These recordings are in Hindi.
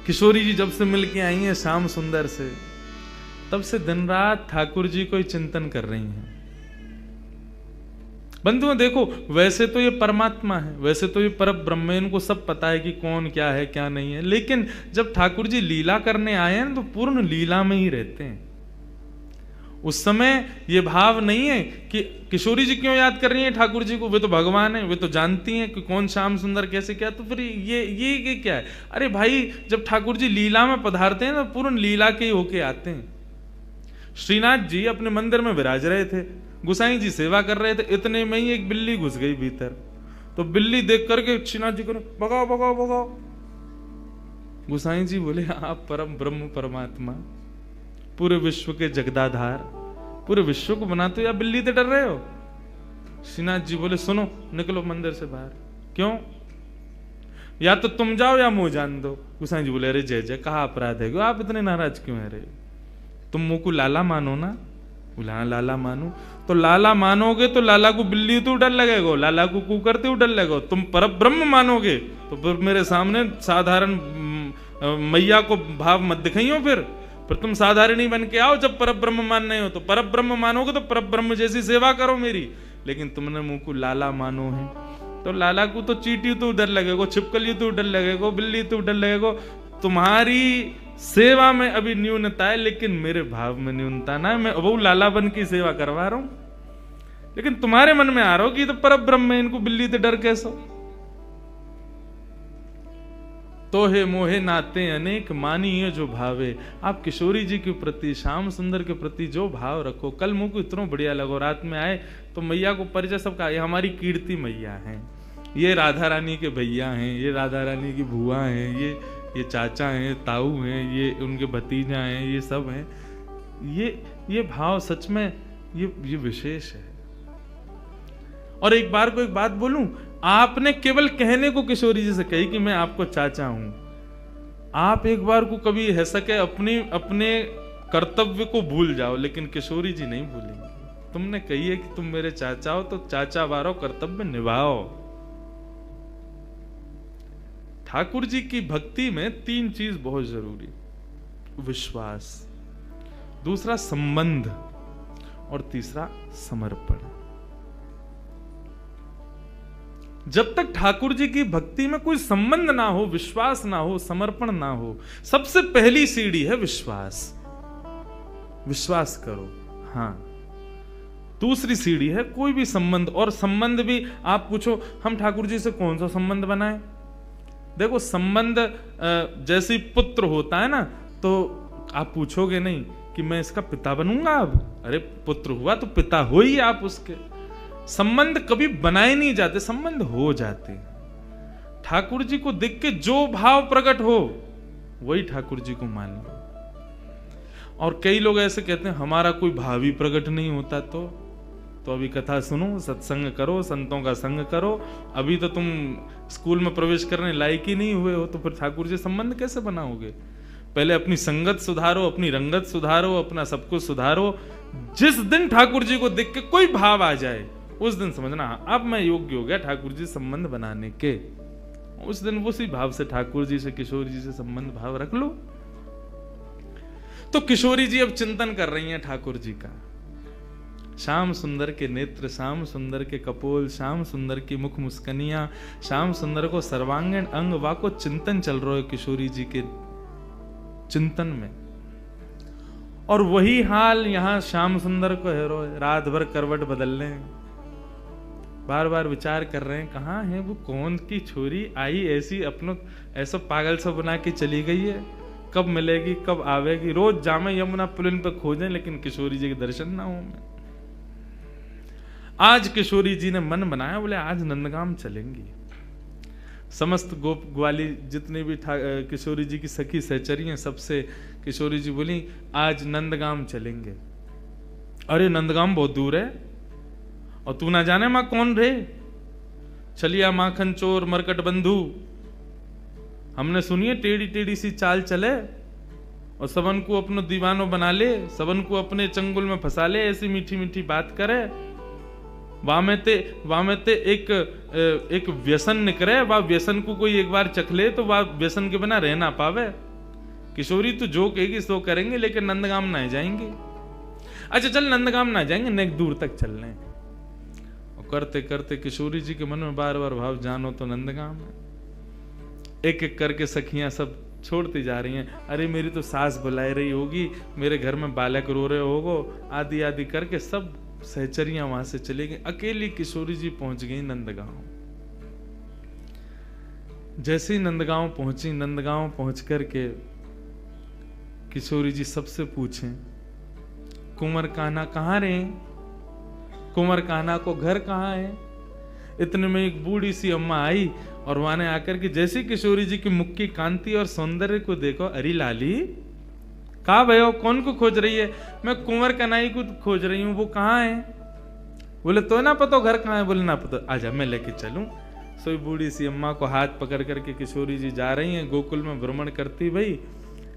किशोरी जी जब से मिलके आई हैं श्याम सुंदर से, तब से दिन रात ठाकुर जी को ही चिंतन कर रही हैं। बंधुओं देखो, वैसे तो ये परमात्मा है, वैसे तो ये पर ब्रह्म है, इनको सब पता है कि कौन क्या है क्या नहीं है, लेकिन जब ठाकुर जी लीला करने आए हैं तो पूर्ण लीला में ही रहते हैं। उस समय ये भाव नहीं है कि किशोरी जी क्यों याद कर रही हैं ठाकुर जी को, वे तो भगवान है, वे तो जानती हैं कि कौन श्याम सुंदर कैसे क्या, तो फिर ये क्या है। अरे भाई, जब ठाकुर जी लीला में पधारते हैं तो पूर्ण लीला के ही होके आते हैं। श्रीनाथ जी अपने मंदिर में विराज रहे थे, गुसाई जी सेवा कर रहे थे, इतने में ही एक बिल्ली घुस गई भीतर। तो बिल्ली देख करके श्रीनाथ जी को भगाओ भगाओ भगाओ। गुसाई जी बोले, आप परम ब्रह्म परमात्मा, पूरे विश्व के जगदाधार, पूरे विश्व को बनाते हो, या बिल्ली से डर रहे हो? श्रीनाथ जी बोले, सुनो, निकलो मंदिर से बाहर। क्यों? या तो तुम जाओ या मुंह जान दो। गुसाई जी बोले, अरे जय जय, कहा अपराध है, आप इतने नाराज क्यों है? रे तुम मुंह को लाला मानो ना। बोला, हाँ लाला मानो। तो लाला मानोगे तो लाला को बिल्ली तो डर लगेगा, लाला को कू करते हुए डर लगेगा। तुम पर ब्रह्म मानोगे तो फिर मेरे सामने साधारण मैया को भाव मत दिखाइयो। फिर तुम साधारण ही बन के आओ। जब पर ब्रह्म मानने हो तो पर ब्रह्म मानोगे तो पर ब्रह्म जैसी सेवा करो मेरी। लेकिन तुमने मुंह को लाला मानो है, तो लाला को तो चींटी तो डर लगेगा, छिपकली तो डर लगेगा, बिल्ली तो डर लगेगा। तुम्हारी सेवा में अभी न्यूनता है, लेकिन मेरे भाव में न्यूनता ना है। मैं वो लाला बन की सेवा करवा रहा हूं, लेकिन तुम्हारे मन में आ रहा हो कि तो पर ब्रह्म है, इनको बिल्ली से डर कैसा? तो हे मोहे नाते अनेक मानिए जो भावे। आप किशोरी जी के प्रति, श्याम सुंदर के प्रति जो भाव रखो। कल मुंह को इतना बढ़िया लगो, रात में आए तो मैया को परिचय सबका, ये हमारी कीर्ति मैया हैं, ये राधा रानी के भैया हैं, ये राधा रानी की बुआ हैं, ये चाचा हैं, ताऊ हैं, ये उनके भतीजा हैं, ये सब हैं। ये भाव सच में ये विशेष है। और एक बार को एक बात बोलूं, आपने केवल कहने को किशोरी जी से कही कि मैं आपको चाचा हूं। आप एक बार को कभी है सके अपने कर्तव्य को भूल जाओ, लेकिन किशोरी जी नहीं भूलेंगी। तुमने कही है कि तुम मेरे चाचा हो, तो चाचा वारो कर्तव्य निभाओ। ठाकुर जी की भक्ति में तीन चीज बहुत जरूरी, विश्वास, दूसरा संबंध, और तीसरा समर्पण। जब तक ठाकुर जी की भक्ति में कोई संबंध ना हो, विश्वास ना हो, समर्पण ना हो, सबसे पहली सीढ़ी है विश्वास। विश्वास करो, हाँ। दूसरी सीढ़ी है कोई भी संबंध, और संबंध भी आप पूछो हम ठाकुर जी से कौन सा संबंध बनाए। देखो, संबंध जैसे पुत्र होता है ना, तो आप पूछोगे नहीं कि मैं इसका पिता बनूंगा अब। अरे पुत्र हुआ तो पिता हो ही आप उसके। संबंध कभी बनाए नहीं जाते, संबंध हो जाते हैं। ठाकुर जी को देख के जो भाव प्रकट हो वही ठाकुर जी को मान लो। और कई लोग ऐसे कहते हैं हमारा कोई भाव ही प्रकट नहीं होता, तो अभी कथा सुनो, सत्संग करो, संतों का संग करो। अभी तो तुम स्कूल में प्रवेश करने लायक ही नहीं हुए हो, तो फिर ठाकुर जी संबंध कैसे बनाओगे? पहले अपनी संगत सुधारो, अपनी रंगत सुधारो, अपना सब कुछ सुधारो। जिस दिन ठाकुर जी को देख के कोई भाव आ जाए, उस दिन समझना अब मैं योग्य हो गया ठाकुर जी संबंध बनाने के। उस दिन उसी भाव से ठाकुर जी से, किशोरी जी से संबंध भाव रख लो। तो किशोरी जी अब चिंतन कर रही हैं ठाकुर जी का। श्याम सुंदर के नेत्र, श्याम सुंदर के कपोल, श्याम सुंदर की मुख मुस्कनियां, श्याम सुंदर को सर्वांगीण अंग वा को चिंतन चल रहा है किशोरी जी के चिंतन में। और वही हाल यहां श्याम सुंदर को है, रात भर करवट बदल रहे हैं, बार बार विचार कर रहे हैं कहाँ है वो, कौन की छोरी आई ऐसी अपनों ऐसा पागल सा बना के चली गई है, कब मिलेगी, कब आवेगी। रोज जामे यमुना पुलिन पर खोजें, लेकिन किशोरी जी के दर्शन ना हो। मैं आज किशोरी जी ने मन बनाया, बोले आज नंदगाम चलेंगी। समस्त गोप ग्वाली जितने भी किशोरी जी की सखी सहचरी हैं, सबसे किशोरी जी बोली आज नंदगाम चलेंगे। अरे नंदगाम बहुत दूर है, और तू ना जाने मां कौन रे, चलिया माखन चोर मरकट बंधु। हमने सुनिए टेढ़ी टेढ़ी सी चाल चले और सबन को अपनो दीवानो बना ले, सबन को अपने चंगुल में फंसा ले, ऐसी मीठी मीठी बात करे। वामेते एक व्यसन निकले, वह व्यसन को कोई एक बार चख ले तो वह व्यसन के बिना रह ना पावे। किशोरी तू जो कहेगी सो करेंगे, लेकिन नंदगाम ना जाएंगे। अच्छा चल नंदगाम ना जाएंगे, नेक दूर तक चल रहे हैं। और करते करते किशोरी जी के मन में बार बार भाव, जानो तो नंदगाम है। एक एक करके सखियां सब छोड़ती जा रही हैं। अरे मेरी तो सास बुला रही होगी, मेरे घर में बालक रो रहे होगो, आदि आदि करके सब सहचरियां वहां से चली गई। अकेली किशोरी जी पहुंच गई नंदगांव। जैसे ही नंदगांव पहुंची, नंदगांव पहुंच करके किशोरी जी सबसे पूछें, कुंवर कान्हा कहाँ रहे? कुंवर कान्हा को घर कहाँ है? इतने में एक बूढ़ी सी अम्मा आई और वहां ने आकर के जैसे किशोरी जी की मुख की कांति और सौंदर्य को देखो, अरे लाली कहा भयो, कौन को खोज रही है? मैं कुंवर कन्हई को खोज रही हूं, वो कहाँ है? बोले तो ना पता घर कहाँ है? बोले ना पता, आजा मैं लेके चलूं। सोई बूढ़ी सी अम्मा को हाथ पकड़ करके किशोरी जी जा रही हैं गोकुल में भ्रमण करती। भाई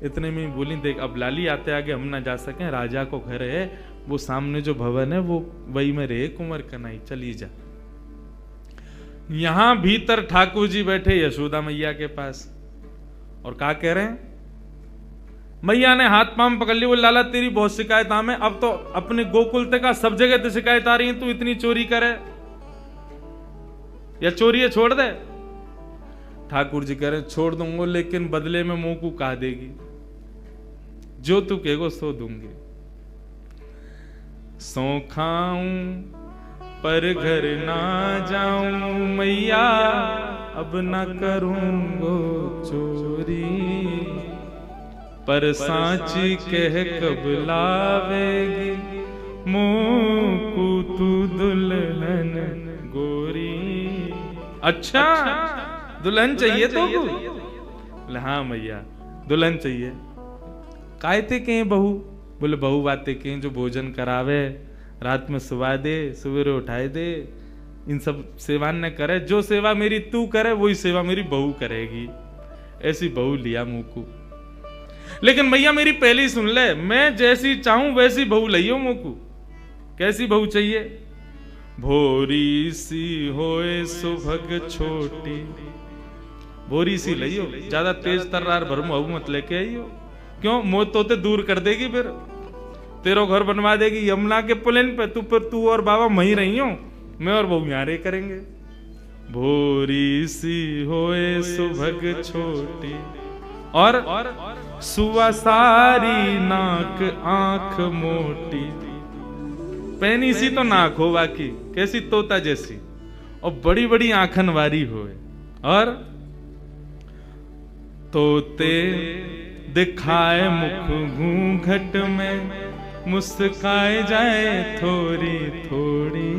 इतने में बोली, देख अब लाली आते आगे हम ना जा सके, राजा को घर है, वो सामने जो भवन है वो वही में रहे कुंवर कन्हई, चली जा। यहां भीतर ठाकुर जी बैठे यशोदा मैया के पास और क्या कह रहे हैं? मैया ने हाथ पांव पकड़ लिया, बोले लाला तेरी बहुत शिकायत हमें, अब तो अपने गोकुल तक का सब जगह तो शिकायत आ रही है, तू इतनी चोरी करे या चोरी है छोड़ दे। ठाकुर जी कह रहे छोड़ दूंगा, लेकिन बदले में मुंह को कहा देगी, जो तू कहेगो सो दूंगी। सो खाऊं पर घर ना जाऊं मैया, अब ना करूंगो चोरी, पर सांची कह कब लावेगी, मुंह को तू दुल्हन गोरी। अच्छा दुल्हन चाहिए तो? बोले हाँ मैया दुल्हन चाहिए। कायते के बहू? बोले बहू बातें के जो भोजन करावे, रात में सुवा दे, सवेरे उठाए दे, इन सब सेवा न करे, जो सेवा मेरी तू करे वही सेवा मेरी बहू करेगी। ऐसी बहू लिया मुंह को। लेकिन मैया मेरी पहले ही सुन ले, मैं जैसी चाहूं वैसी बहू लियो मुंह को। कैसी बहू चाहिए? भोरी सी होए सुभग छोटी, भोरी सी लियो, ज्यादा तेज तर्रार भरम बहू मत लेके आइयो। क्यों? मौत तोते दूर कर देगी, फिर तेरो घर बनवा देगी यमुना के पुलिन पे, तू और बाबा वहीं रही हो, मैं और बहू यहाँ रे करेंगे। भोरी सी होए सुभग छोटी और सुवा सारी नाक आंख मोटी। पैनी सी तो नाक हो बाकी कैसी तोता जैसी, और बड़ी बड़ी आंखन वारी होए, और तोते दिखाए मुख घूंघट में, मुस्काए जाए थोड़ी थोड़ी।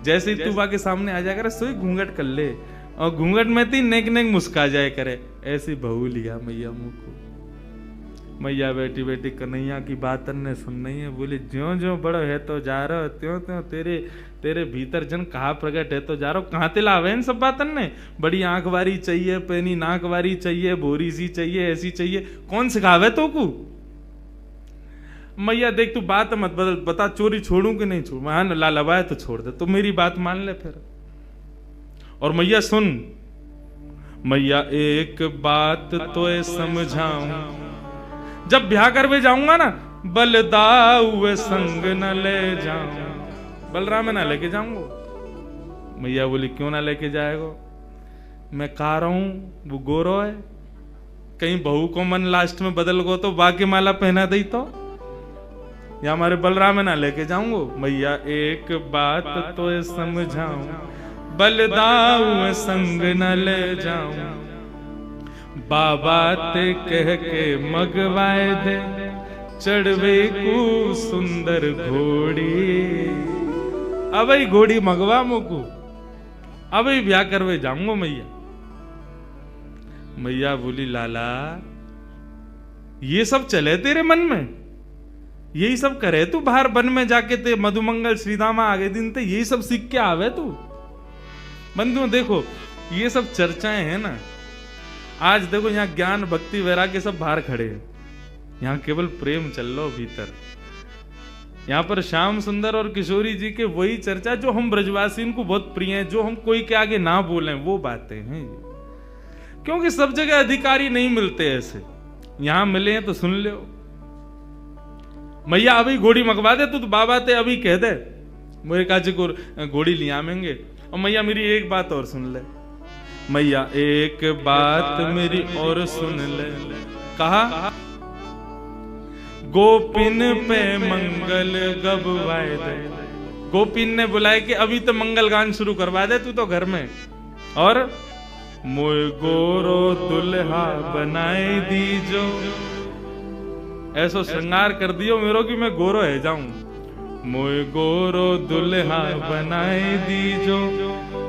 जैसे ही तू बा के सामने आ जाया करे, सोई घूंघट कर ले, और घूंघट में ती नेक नेक मुस्का जाए करे। ऐसी बहू लिया मैया मुंह को। मैया बैठी बैठी कन्हैया की बात ने सुन रही है। बोले ज्यो ज्यो बड़ो है तो जा रहा, त्यों त्यों तेरे भीतर जन कहा प्रकट है तो जा रहा। कहाँ ते लावे इन सब बातन ने? बड़ी आंख वारी चाहिए, पैनी नाक वारी चाहिए, बोरी सी चाहिए, ऐसी चाहिए, कौन सिखावे तो को? मैया देख तू बात मत बदल, बता चोरी छोड़ू कि नहीं छोड़ू? हाँ लालवा है तो छोड़ दे, तो मेरी बात मान ले फिर। और मैया सुन, मैया एक बात तो समझाऊं, जब ब्याह करवे जाऊंगा ना, बलदाऊ संग न ले जाऊं, बलराम ना लेके जाऊंगा। मैया बोली क्यों ना लेके जाएगा? मैं कह रहा हूं वो गोरो है, कहीं बहू को मन लास्ट में बदल गो तो बाकी माला पहना दई तो, या हमारे बलराम ना लेके जाऊंगा। मैया एक बात तो समझाऊं, बलदाऊ संग न ले जाऊं, बाबा ते कह के मगवाए दे, चढ़वे को सुंदर घोड़ी। अब घोड़ी मगवा मुकू, अब ब्याह करवे जाऊंगा मैया। मैया बोली लाला ये सब चले तेरे मन में, यही सब करे तू बाहर वन में जाके, ते मधुमंगल श्रीदामा आगे दिन ते यही सब सीख के आवे तू। बंधुओं देखो ये सब चर्चाएं हैं ना, आज देखो यहाँ ज्ञान भक्ति वैराग्य सब बाहर खड़े हैं, यहाँ केवल प्रेम चल लो भीतर। यहाँ पर श्याम सुंदर और किशोरी जी के वही चर्चा जो हम ब्रजवासी को बहुत प्रिय है, जो हम कोई के आगे ना बोलें वो बातें हैं। क्योंकि सब जगह अधिकारी नहीं मिलते ऐसे, यहां मिले हैं तो सुन लो। मैया अभी घोड़ी मंगवा दे, तू तो बाबा ते अभी कह दे मेरे काजी को घोड़ी लिया आवेंगे। और मैया मेरी एक बात और सुन ले, मैया एक बात मेरी और सुन ले। कहा गोपिन पे मंगल गबवाए दे। गोपिन ने बुलाए कि अभी तो मंगल गान शुरू करवा दे तू तो घर में। और मोय गोरो दुल्हा बनाए दीजो, ऐसो श्रृंगार कर दियो मेरो कि मैं गोरो है जाऊं। मोय गोरो दुल्हा बनाए दीजो,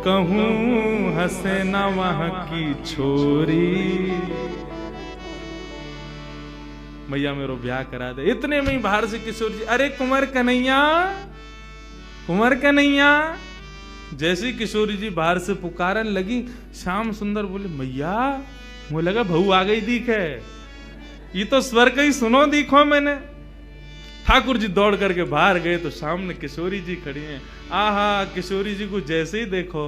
कहूं हंसे ना वहां की छोरी। मैया मेरो ब्याह करा दे। इतने में ही बाहर से किशोर जी, अरे कुंवर कन्हैया, कुंवर कन्हैया। जैसे किशोरी जी बाहर से पुकारन लगी, श्याम सुंदर बोले मैया, मुझे लगा बहू आ गई दिखे, ये तो स्वर का ही सुनो दिखो मैंने। ठाकुर जी दौड़ करके बाहर गए तो सामने किशोरी जी खड़ी हैं। आहा, किशोरी जी को जैसे ही देखो,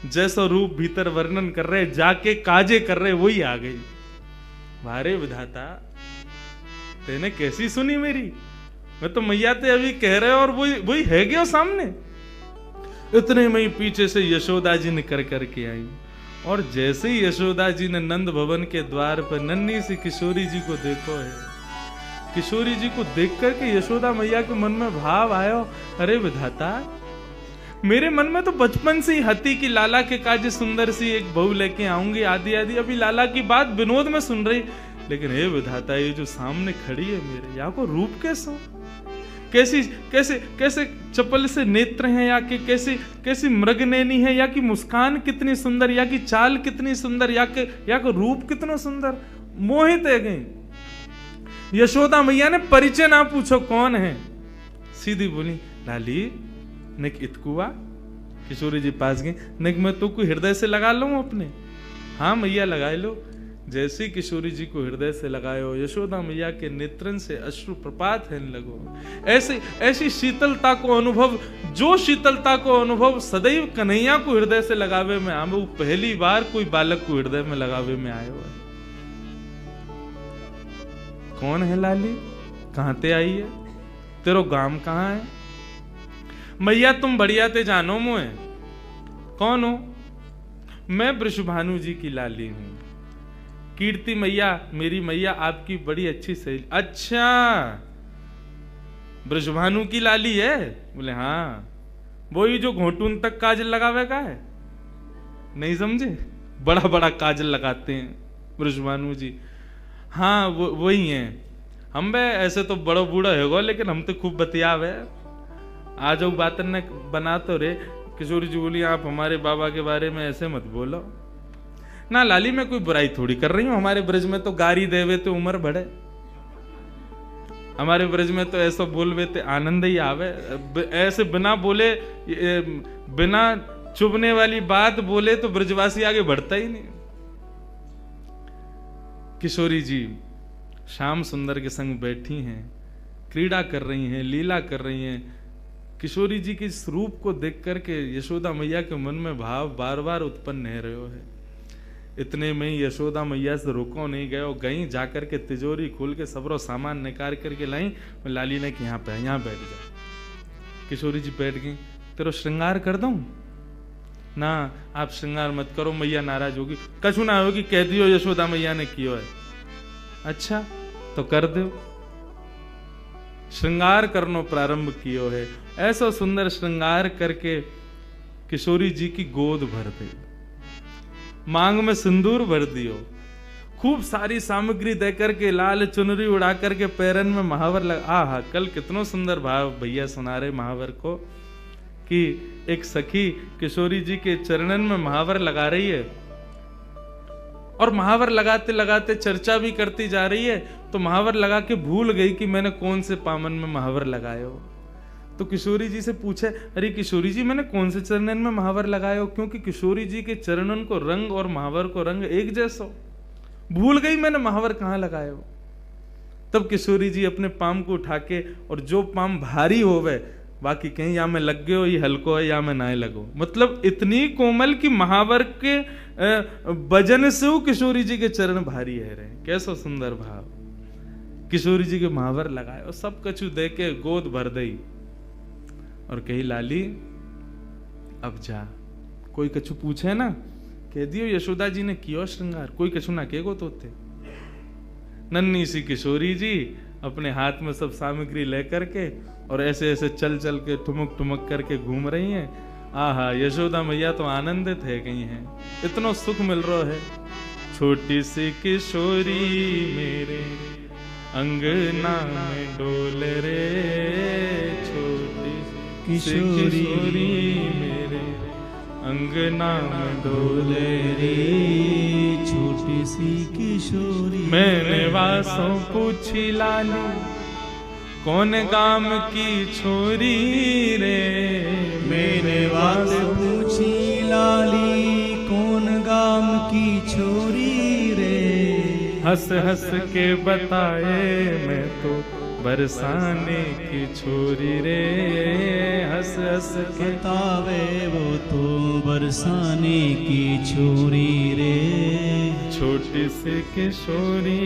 जैसा रूप भीतर वर्णन कर रहे, जाके काजे कर रहे, वही आ गई। वारे विधाता, तेने कैसी सुनी मेरी? मैं तो मैया ते अभी कह रहे और वही है गया सामने। इतने में ही पीछे से यशोदा जी निकल करके आई। और जैसे ही यशोदा जी ने नंद भवन के द्वार पर नन्ही सी किशोरी जी को देखो है, किशोरी जी को देख करके यशोदा मैया के मन में भाव आयो, अरे विधाता, मेरे मन में तो बचपन से ही हती कि लाला के काज सुंदर सी एक बहू लेके आऊंगी आदि आदि। अभी लाला की बात विनोद में सुन रही, लेकिन हे विधाता, ये जो सामने खड़ी है मेरे, यहाँ को रूप कैसा, कैसी कैसे कैसे चपल से नेत्र हैं, या कि कैसी मृगनैनी है, या कि मुस्कान कितनी सुंदर, या कि चाल कितनी सुंदर, या कि रूप कितना सुंदर। मोहित है गई। यशोदा मैया ने परिचय ना पूछो कौन है, सीधी बोली लाली निक इतकुआ। किशोरी जी पास गई, निक मैं तो कोई हृदय से लगा लूं अपने। हाँ मैया लगाए लो। जैसे किशोरी जी को हृदय से लगायो, यशोदा मैया के नेत्रन से अश्रु प्रपात है लगो। ऐसी शीतलता को अनुभव, जो शीतलता को अनुभव सदैव कन्हैया को हृदय से लगावे में आवे, वो पहली बार कोई बालक को हृदय में लगावे में आयो है। कौन है लाली, कहां ते आई है, तेरो गांव कहां है? मैया तुम बढ़िया ते जानो मुझे। कौन हो? मैं वृषभानु जी की लाली हूं। कीर्ति मैया, मेरी मैया आपकी बड़ी अच्छी सहेली। अच्छा, वृषभानु की लाली है? बोले हाँ, वही जो घोटून तक काजल लगावे का है। नहीं समझे? बड़ा बड़ा काजल लगाते हैं वृषभानु जी। हाँ वही हैं। हम बे ऐसे तो बड़ो बूढ़ा होगा, लेकिन हम तो खूब बतियावे। आ जाओ बातन ने बना तो रे। किशोरी जी बोली आप हमारे बाबा के बारे में ऐसे मत बोलो ना लाली, मैं कोई बुराई थोड़ी कर रही हूं। हमारे ब्रज में तो गारी देवे तो उम्र बढ़े, हमारे ब्रज में तो ऐसा बोलवे तो आनंद ही आवे। ऐसे बिना बोले, बिना चुभने वाली बात बोले तो ब्रजवासी आगे बढ़ता ही नहीं। किशोरी जी श्याम सुंदर के संग बैठी हैं, क्रीड़ा कर रही हैं, लीला कर रही हैं। किशोरी जी के इस रूप को देख करके यशोदा मैया के मन में भाव बार बार उत्पन्न हो रहे है। इतने में ही यशोदा मैया से रुको नहीं गए, गई जाकर के तिजोरी खोल के सबरो सामान निकाल करके लाई। लाली ने कि यहाँ पे यहाँ बैठ जा। किशोरी जी बैठ गई। तेरो श्रृंगार कर दूं? ना आप श्रृंगार मत करो, मैया नाराज होगी। कछु ना होगी, कह दियो यशोदा मैया ने कियो है। अच्छा तो कर दो। श्रृंगार करनो प्रारंभ कियो है। ऐसा सुंदर श्रृंगार करके किशोरी जी की गोद भर दे, मांग में सिंदूर भर दियो, खूब सारी सामग्री देकर के, लाल चुनरी उड़ा करके पैरन में महावर लगा। आहा, कल कितना सुंदर भाव भैया सुना रहे महावर को, कि एक सखी किशोरी जी के चरणन में महावर लगा रही है, और महावर लगाते लगाते चर्चा भी करती जा रही है। तो महावर लगा के भूल गई कि मैंने कौन से पामन में महावर लगाए हो। तो किशोरी जी से पूछे, अरे किशोरी जी मैंने कौन से चरणन में महावर लगाए हो? क्योंकि किशोरी जी के चरणन को रंग और महावर को रंग एक जैसा, भूल गई मैंने महावर कहां लगाए हो। तब किशोरी जी अपने पाम को उठा के, और जो पाम भारी होवे बाकी कहीं या में लग गए हो, ये हल्को है, या में नाए लगो। मतलब इतनी कोमल कि महावर के भजन से वो किशोरी जी के चरण भारी है रहे। कैसा सुंदर भाव। किशोरी जी के महावर लगाए और सब कछु दे के गोद भर दई और कही लाली अब जा। कोई कछु पूछे ना कह दियो यशोदा जी ने कियो श्रृंगार, कोई कछु ना कहेगो तोते। नन्ही सी किशोरी जी अपने हाथ में सब सामग्री लेकर के और ऐसे ऐसे चल चल के ठुमक ठुमक करके घूम रही हैं। आहा, यशोदा मैया तो आनंदित है गई हैं, इतना सुख मिल रहा है। छोटी सी किशोरी मेरे अंगना में डोल रे, छोटी किशोरी मेरे अंगना में डोले रे, छोटी सी किशोरी। मैंने वासों पूछी लाली कौन गाम की छोरी रे, मैंने वासों पूछी लाली कौन गाम की छोरी रे। हंस हंस के बताए मैं तो बरसाने की छोरी रे, हंस हंस के बतावे वो तो बरसाने की छोरी रे। छोटी सी किशोरी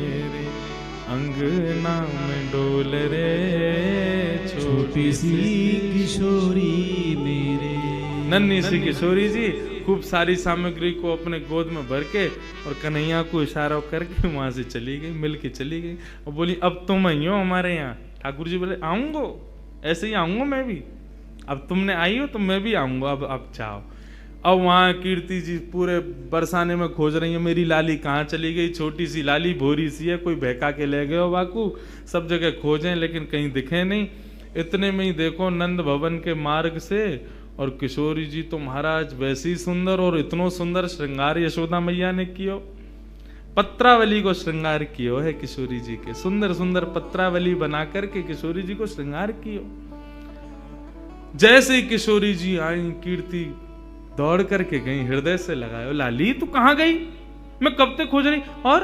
मेरे अंगना में डोल रे, छोटी सी किशोरी मेरे। नन्ही सी किशोरी जी खूब सारी सामग्री को अपने गोद में भर के और कन्हैया को इशारा करके वहां से चली गई, मिल के चली गई और बोली अब तुम आई हो हमारे यहाँ। ठाकुर जी बोले आऊंगो, ऐसे ही आऊंगा मैं भी, अब तुमने आई हो तो मैं भी आऊंगा, अब जाओ। अब वहां कीर्ति जी पूरे बरसाने में खोज रही है मेरी लाली कहाँ चली गई। छोटी सी लाली भोरी सी है, कोई बहका के ले गए हो बाकू, सब जगह खोजें लेकिन कहीं दिखे नहीं। इतने में ही देखो नंद भवन के मार्ग से और किशोरी जी तो महाराज वैसी ही सुंदर, और इतनो सुंदर श्रृंगार यशोदा मैया ने कियो। पत्रावली को श्रृंगार कियो है किशोरी जी के, सुंदर सुंदर पत्रावली बना करके किशोरी जी को श्रृंगार कियो। जैसे ही किशोरी जी आई कीर्ति दौड़ करके गई, हृदय से लगायो लाली तू कहां गई, मैं कब तक खोज रही। और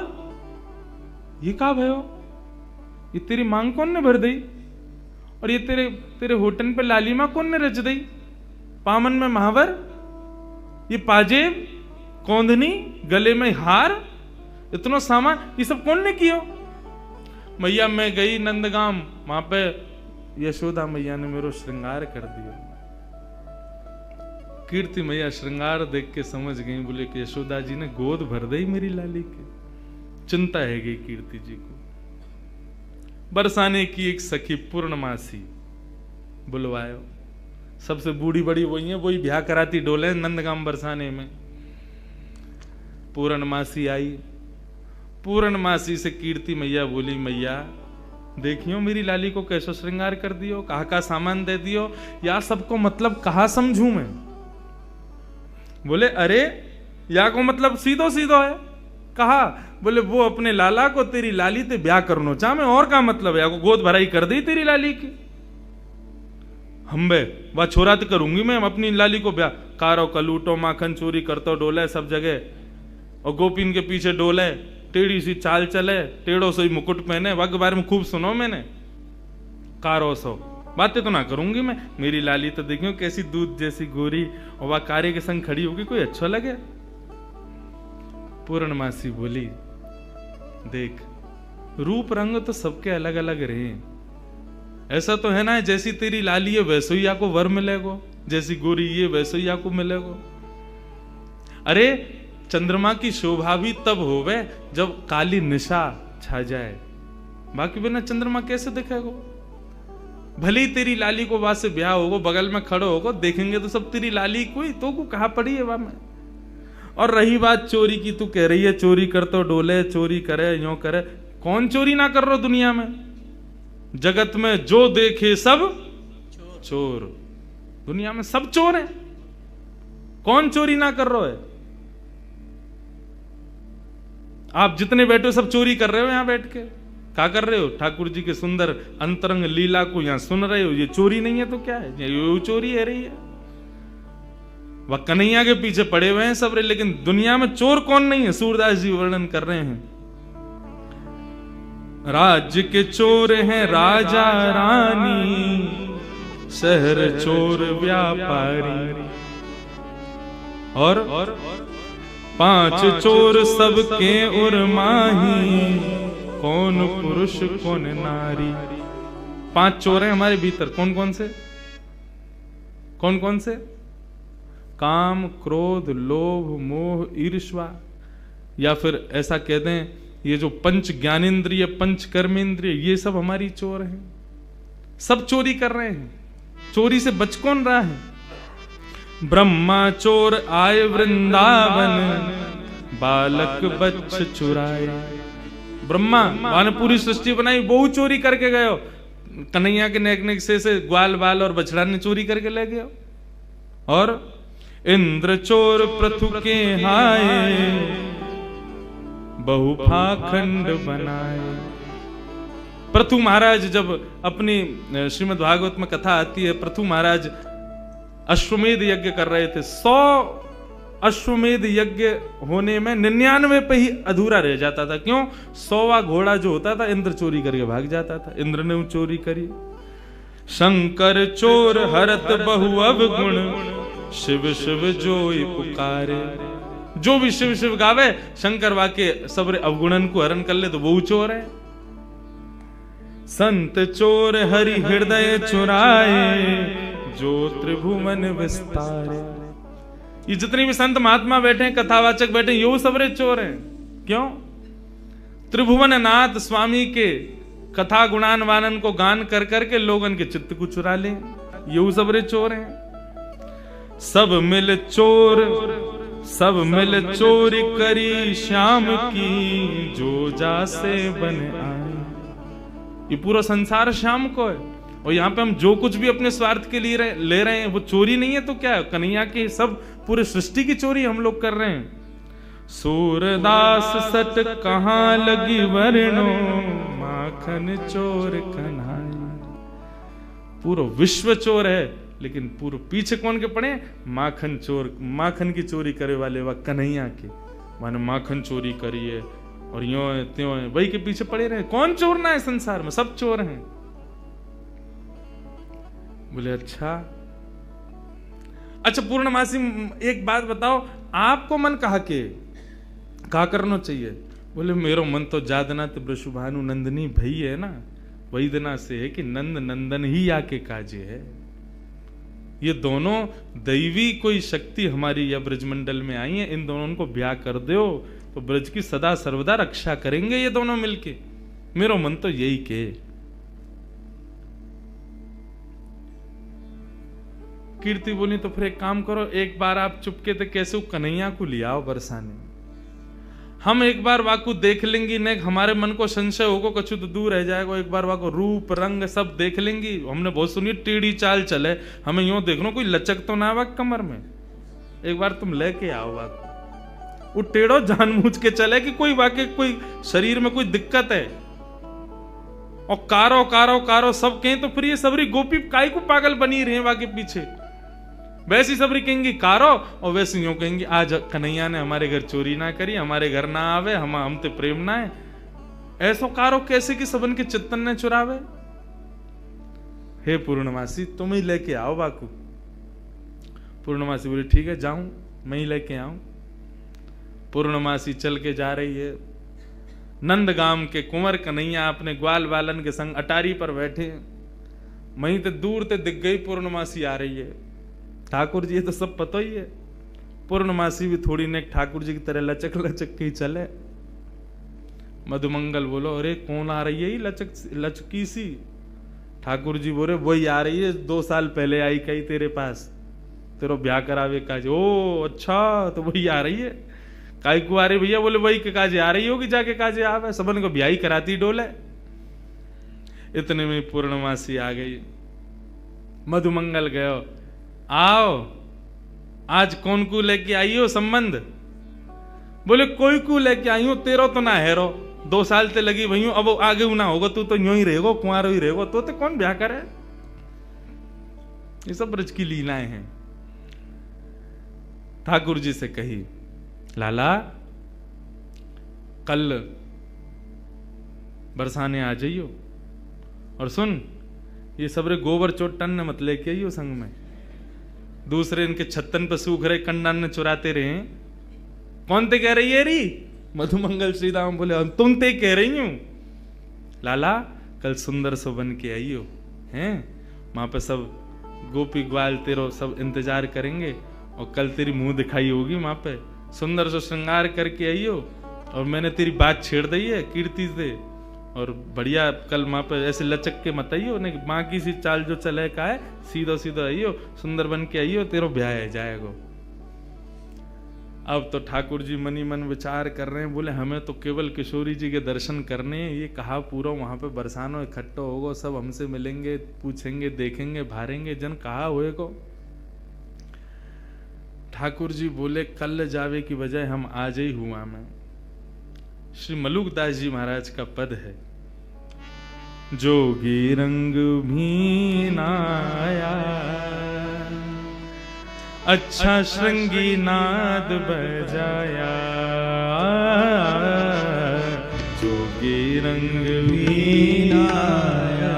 ये कहा भयो, ये तेरी मांग कौन ने भर दी, और ये तेरे होटन पे लाली मां कौन ने रच दी। पामन में महावर, ये पाजेब, कौंधनी, गले में हार, इतना सामान ये सब कौन ने कियो। मैया मैं गई नंदगाम, वहां पे यशोदा मैया ने मेरा श्रृंगार कर दिया। कीर्ति मैया श्रृंगार देख के समझ गई, बोले कि यशोदा जी ने गोद भर दी मेरी लाली के। चिंता है गई कीर्ति जी को। बरसाने की एक सखी पूर्णमासी बुलवायो, सबसे बूढ़ी बड़ी वही है, वही ब्याह कराती डोले नंदगाम बरसाने में। पूर्णमासी आई, पूर्णमासी से कीर्ति मैया बोली मैया देखियो मेरी लाली को कैसा श्रृंगार कर दियो, कहा का सामान दे दियो, या सबको मतलब कहा समझू मैं। बोले अरे या को मतलब सीधो सीधो है, कहा बोले वो अपने लाला को तेरी लाली ते ब्याह करनो चाह मैं, और का मतलब है, या को गोद भराई कर दी तेरी लाली की। हम्बे वह छोरा तो करूंगी मैं अपनी लाली को ब्याह, कारो कलूटो माखन चोरी करतो डोले सब जगह, और गोपीन के पीछे डोले, टेढ़ी सी चाल चले, टेढ़ो से मुकुट पहने, वग बारे में खूब सुनो मैंने, कारो सो बातें तो ना करूंगी मैं। मेरी लाली तो देखियो कैसी दूध जैसी गोरी, और वह कार्य के संग खड़ी होगी, कोई अच्छा लगे। पूर्णमासी बोली देख रूप रंग तो सबके अलग अलग रहे, ऐसा तो है ना जैसी तेरी लाली है वैसे ही आपको वर मिलेगो, जैसी गोरी ये वैसे ही आपको मिलेगो। अरे चंद्रमा की शोभा भी तब होवे जब काली निशा छा जाए, बाकी बिना चंद्रमा कैसे दिखेगो। भले ही तेरी लाली को वहां से ब्याह होगो, बगल में खड़ो होगो, देखेंगे तो सब तेरी लाली कोई तो को कहा पड़ी है वहां में। और रही बात चोरी की, तू कह रही है चोरी कर तो डोले, चोरी करे यो करे, कौन चोरी ना कर रहा दुनिया में। जगत में जो देखे सब चोर, दुनिया में सब चोर हैं, कौन चोरी ना कर रहा है। आप जितने बैठे हो सब चोरी कर रहे हो, यहां बैठ के क्या कर रहे हो, ठाकुर जी के सुंदर अंतरंग लीला को यहां सुन रहे हो, ये चोरी नहीं है तो क्या है, ये चोरी है रही है। वह कन्हैया के पीछे पड़े हुए हैं सब, लेकिन दुनिया में चोर कौन नहीं है। सूरदास जी वर्णन कर रहे हैं, राज्य के चोर हैं राजा रानी, शहर चोर व्यापारी। और 5 चोर सबके उर्माही, कौन पुरुष कौन नारी। 5 चोर हैं हमारे भीतर, कौन कौन से? कौन कौन से? काम, क्रोध, लोभ, मोह, ईर्ष्या, या फिर ऐसा कह दें ये जो पंच ज्ञानेंद्रिय, पंच कर्मेंद्रिय, ये सब हमारी चोर हैं। सब चोरी कर रहे हैं। चोरी से बच कौन रहा है? ब्रह्मा चोर आए वृंदावन, बालक बच्च चुराए। ब्रह्मा ने पूरी सृष्टि बनाई, बहु चोरी करके गए हो। कन्हैया के नेक नेक से ग्वाल बाल और बछड़ा ने चोरी करके ले गए। और इंद्र चोर पृथु के हाय, बहु पाखंड बनाए। पृथु महाराज जब अपनी श्रीमद् भागवत में कथा आती है, पृथु महाराज अश्वमेध यज्ञ कर रहे थे। 100 अश्वमेध यज्ञ होने में 99 पे ही अधूरा रह जाता था। क्यों? 100वां घोड़ा जो होता था इंद्र चोरी करके भाग जाता था। इंद्र ने चोरी करी। शंकर चोर हरत बहु अवगुण, शिव शिव जोई पुकारे। जो भी शिव शिव गावे, शंकर वाके सबरे अवगुणन को हरण कर ले तो वो चोर है। संत चोर हरि हृदय चुराए, जो त्रिभुवन विस्तारे। ये जितने भी संत महात्मा बैठे हैं, कथावाचक बैठे हैं, ये सबरे चोर हैं। क्यों? त्रिभुवन नाथ स्वामी के कथा गुणान वानन को गान कर करके लोगन के चित्त को चुरा ले, ये सबरे चोर हैं। सब मिल चोर, सब मिल चोरी करी श्याम की, जो जासे बन आए। ये पूरा संसार श्याम को है, और यहाँ पे हम जो कुछ भी अपने स्वार्थ के लिए ले रहे हैं वो चोरी नहीं है तो क्या है? कन्हैया की सब पूरे सृष्टि की चोरी हम लोग कर रहे हैं। सूरदास सट कहाँ लगी वर्णो, माखन चोर कन्हैया। पूरा विश्व चोर है, लेकिन पूरे पीछे कौन के पड़े? माखन चोर। माखन की चोरी करे वाले वह कन्हैया के, माने माखन चोरी करी है और यो है त्यों है, वही के पीछे पड़े रहे। कौन चोर ना है संसार में? सब चोर हैं। बोले अच्छा पूर्णमासी एक बात बताओ, आपको मन कहा करना चाहिए? बोले मेरो मन तो जादना तो वृषभानु नंदनी भई है ना, वही दिना से है कि नंद नंदन ही आके काजे है। ये दोनों दैवी कोई शक्ति हमारी या ब्रजमंडल में आई है, इन दोनों को ब्याह कर दो तो ब्रज की सदा सर्वदा रक्षा करेंगे ये दोनों मिलके। मेरो मन तो यही के। कीर्ति बोली तो फिर एक काम करो, एक बार आप चुपके थे कैसे कन्हैया को ले आओ बरसाने, हम एक बार वाकू देख लेंगी। ने हमारे मन को संशय होगा कछु तो दूर रह जाएगा। एक बार वाको रूप रंग सब देख लेंगी। हमने बहुत सुनी टेढ़ी चाल चले, हमें यूं देख लो कोई लचक तो ना वाक कमर में। एक बार तुम लेके आओ वाको, वो टेढ़ो जानबूझ के चले कि कोई वाके कोई शरीर में कोई दिक्कत है। और कारो कारो कारो सब कहें तो फिर ये सबरी गोपी काय को पागल बनी रहे वाके पीछे। वैसी सबरी कहेंगी कारो, और वैसे यूं कहेंगी आज कन्हैया ने हमारे घर चोरी ना करी, हमारे घर ना आवे, हम ते प्रेम ना है। ऐसो कारो कैसे कि सबन के चित्तन ने चुरावे। हे पूर्णमासी तुम ही लेके आओ बाकू। पूर्णमासी बोली ठीक है जाऊं, मैं ही लेके आऊं। पूर्णमासी चल के जा रही है। नंदगाम के कुंवर कन्हैया अपने ग्वाल बालन के संग अटारी पर बैठे। वहीं ते दूर ते दिख गई पूर्णमासी आ रही है। ठाकुर जी ये तो सब पता ही है। पूर्णमासी भी थोड़ी ने ठाकुर जी की तरह लचक लचक के ही चले। मधुमंगल बोलो अरे कौन आ रही है ये लचकी सी? ठाकुर जी बोले वही आ रही है, 2 साल पहले आई कही तेरे पास, तेरो ब्याह करावे काज। ओ अच्छा तो वही आ रही है। काई को आ रही भैया? बोले वही के काजे आ रही होगी, जाके काजे आवे, सबन को ब्याह ही कराती डोले। इतने में पूर्णमासी आ गई। मधुमंगल गयो, आओ आज कौन को लेके आई हो संबंध? बोले कोई को लेके आई हो, तेरो तो ना हेरो, 2 साल ते लगी वही हूं, अब आगे ना होगा, तू तो यूं ही रहेगो, कुंवारो ही रहेगो, तो कौन ब्याह करे? ये सब ब्रज की लीलाएं हैं। ठाकुर जी से कही लाला कल बरसाने आ जाइयो, और सुन ये सबरे गोबर चोट टन मत लेके आइयो संग में, दूसरे इनके छत्तन पे सूख रहे कंडन चुराते रहे। कौन ते कह रही है री? मधुमंगल श्रीराम बोले हम तुम ते कह रही हूं लाला, कल सुंदर सो बन के आइयो हैं, वहां पे सब गोपी ग्वाल तेरो सब इंतजार करेंगे और कल तेरी मुंह दिखाई होगी वहां पे, सुंदर सो श्रृंगार करके आइयो और मैंने तेरी बात छेड़ दी है कीर्ति से, और बढ़िया कल वहां पे ऐसे लचक के मत आइयो, नहीं माँ की सी चाल जो चले का है, सीधो सीधो आइयो, सुंदर बन के आइयो, तेरो ब्याह है जाएगा। अब तो ठाकुर जी मनी मन विचार कर रहे हैं, बोले हमें तो केवल किशोरी जी के दर्शन करने हैं, ये कहा पूरा वहां पे बरसानो इकट्ठा होगा, सब हमसे मिलेंगे, पूछेंगे, देखेंगे, भारेंगे, जन कहा हुए को। ठाकुर जी बोले कल जावे की बजाय हम आज ही हुआ मैं। श्री मलुकदास जी महाराज का पद है, जोगी रंग भी नाया, अच्छा श्रृंगी नाद बजाया, जोगी रंग भी नाया,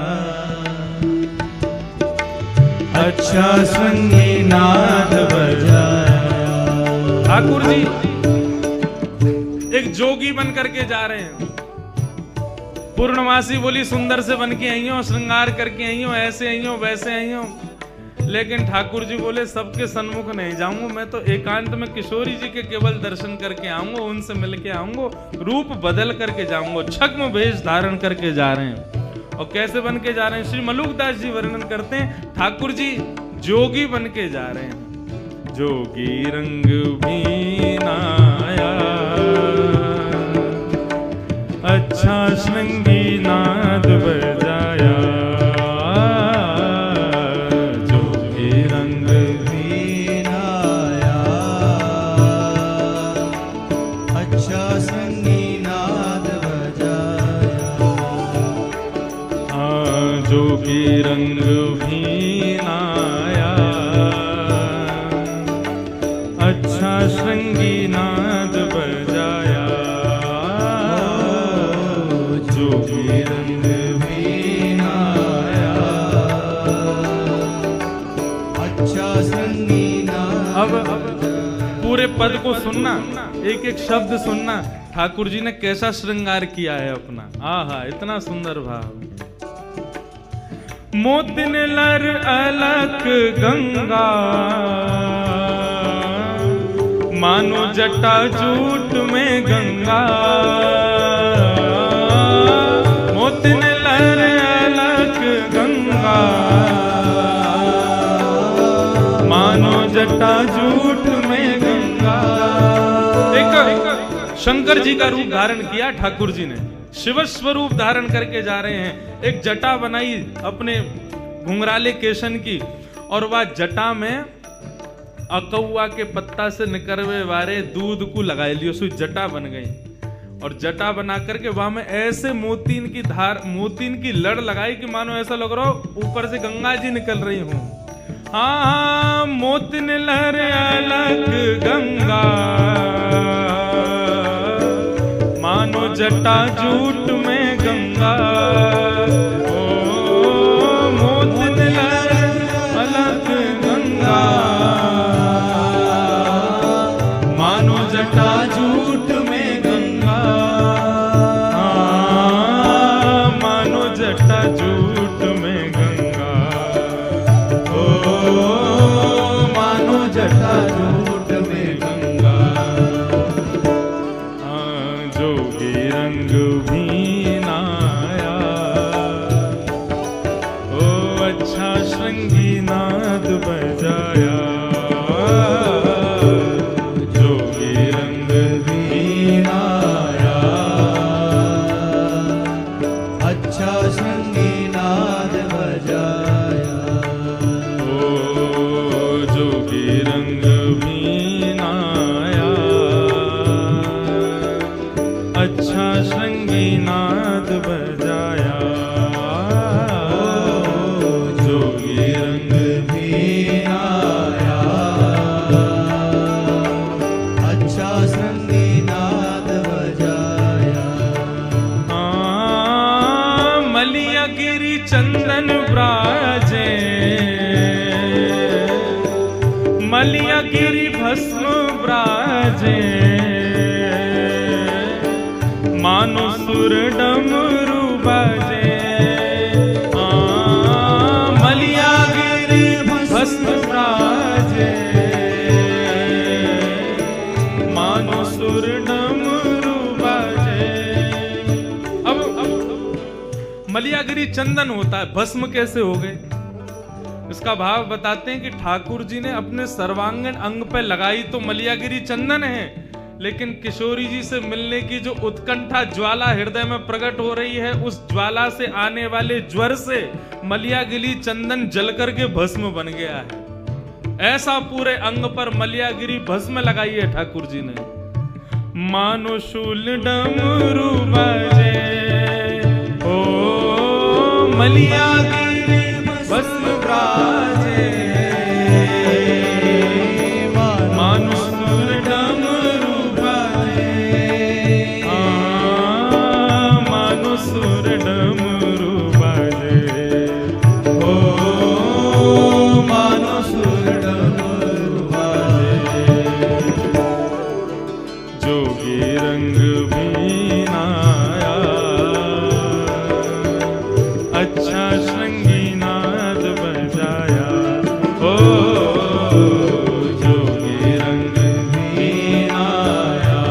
अच्छा श्रृंगी नाद बजाया। ठाकुर जी एक जोगी बन करके जा रहे हैं। पूर्णमासी बोली सुंदर से बन के आई हो, श्रृंगार करके आई हो, ऐसे आई हो, वैसे आई हो, लेकिन ठाकुर जी बोले सबके सन्मुख नहीं जाऊंगा, मैं तो एकांत में किशोरी जी के केवल दर्शन करके आऊंगा, उनसे मिल के आऊंगा, रूप बदल करके जाऊंगा, छद्म वेश धारण करके जा रहे हैं। और कैसे बन के जा रहे हैं? श्री मलुकदास जी वर्णन करते हैं, ठाकुर जी जोगी बन के जा रहे हैं। जोगी रंग भी नाया, अच्छा श्रृंगी नाद बजाया, जोगी रंग भी नाया, अच्छा श्रृंगी नाद बजाया, जोगी रंग भी नाया, अच्छा श्रृंगी नाद। अब पूरे पद को सुनना, एक एक शब्द सुनना, ठाकुर जी ने कैसा श्रृंगार किया है अपना। आहा, इतना सुंदर भाव। मोतिन लर अलक गंगा, मानो जटा जूट में गंगा, मोतिन लर अलक गंगा, मानो जटा जूट में गंगा। एक शंकर जी का रूप धारण किया ठाकुर जी ने, शिव स्वरूप धारण करके जा रहे हैं। एक जटा बनाई अपने घुंघराले केशन की, और वह जटा में अकौआ के पत्ता से निकलवे वाले दूध को लगा लियो, सो जटा बन गई। और जटा बना करके वहां में ऐसे मोतीन की धार, मोतीन की लड़ लगाई कि मानो ऐसा लग रहा हो ऊपर से गंगा जी निकल रही हूं। हाँ, मोतिन लहर अलग गंगा, मानो जटा जूट में गंगा, ओ मोतिन लहर अलग गंगा, मानो जटा जूट में गंगा, मानो जटा जूट में गंगा, ओ मानो जटा जूट में गंगा। जोगी रंग भी नाया, ओ अच्छा श्रृंगी नाद बजाया, जोगी रंग भी नाया, अच्छा श्रृंगी नाद बजाया, ओ जोगी रंग भी नाया, अच्छा श्रृंगी नाद बजाया, जोगी रंग भी आया, अच्छा श्रृंगी नाद बजाया। मलिया गिरी चंदन प्राण, मलिया गिरी भस्म ब्राजे, मानो सुर डमरू बाजे। मलिया गिरी भस्म ब्राजे, मानो सुर डमरू बाजे। अब मलियागिरी चंदन होता है, भस्म कैसे हो गए? इसका भाव बताते हैं कि ठाकुर जी ने अपने सर्वांगीण अंग पे लगाई तो मलियागिरी चंदन है, लेकिन किशोरी जी से मिलने की जो उत्कंठा ज्वाला हृदय में प्रकट हो रही है, उस ज्वाला से आने वाले ज्वर से मलियागिरी चंदन जल करके भस्म बन गया है। ऐसा पूरे अंग पर मलियागिरी भस्म लगाई है ठाकुर जी ने। मानो शूल डमरू बजे, ओ मलियागिरी भस्म ब्राजे, मानो सुर डमरू बाजे, मानो सुर डमरू बाजे, ओ मानो सुर डमरू बाजे। जोगी रंग भी नाया, अच्छा श्रृंगी नाद बजाया। ओ जोगी रंग भी नाया,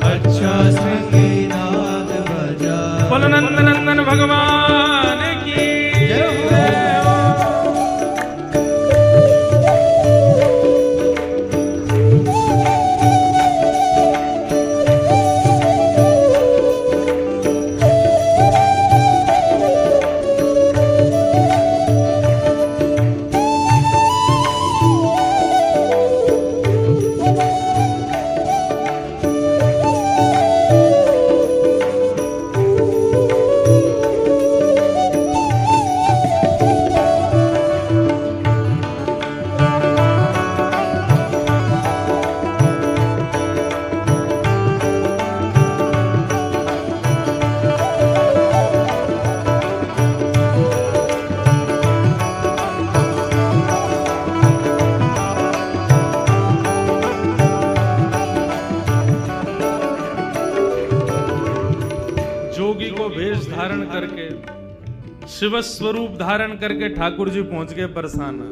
अच्छा श्रृंगी नाद बजाया। बोलो नंद नंदन भगवान की जय हो। जोगी को भेष धारण करके, शिव स्वरूप धारण करके ठाकुर जी पहुंच गए बरसाना।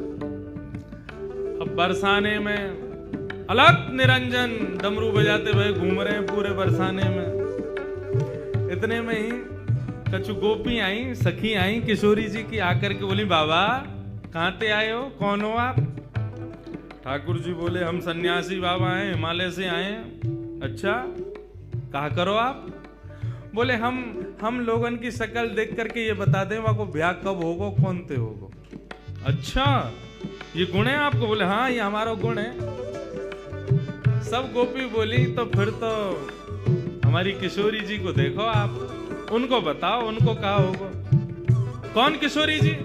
अब बरसाने में अलग निरंजन डमरू बजाते हुए घूम रहे हैं पूरे बरसाने में। इतने में ही कछु गोपी आई, सखी आई किशोरी जी की, आकर के बोली, बाबा कहाँ ते आए हो, कौन हो आप? ठाकुर जी बोले, हम सन्यासी बाबा हैं, हिमालय से आए हैं। अच्छा, कहा करो आप? बोले, हम लोगन की शक्ल देख करके ये बता दें वहां को ब्याह कब होगो, कौन ते होगो। अच्छा, ये गुण है आपको? बोले, हाँ ये हमारा गुण है। सब गोपी बोली, तो फिर तो हमारी किशोरी जी को देखो आप, उनको बताओ, उनको कहा होगो। कौन किशोरी जी?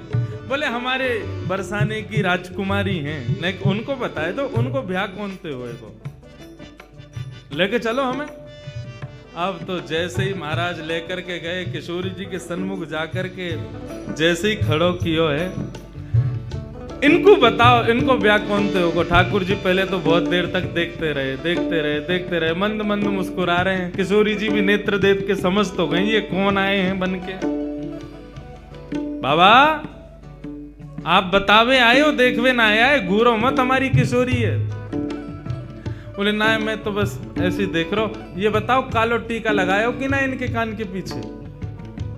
बोले, हमारे बरसाने की राजकुमारी हैं, नहीं उनको बताए तो उनको ब्याह कौन ते होएगो, लेके चलो हमें। अब तो जैसे ही महाराज लेकर के गए, किशोरी जी के सन्मुख जाकर के जैसे ही खड़ो कियो है, इनको बताओ, इनको ब्याह कौन थे होगो। ठाकुर जी पहले तो बहुत देर तक देखते रहे, मंद मंद मुस्कुरा रहे हैं। किशोरी जी भी नेत्र देख के समझ तो गई ये कौन आए हैं बन के। बाबा आप बतावे आए हो, देखवे ना आया है, घूरो मत, हमारी किशोरी है। बोले, ना मैं तो बस ऐसे ही देख रहा हूं। ये बताओ कालो टीका लगाओ कि ना इनके कान के पीछे?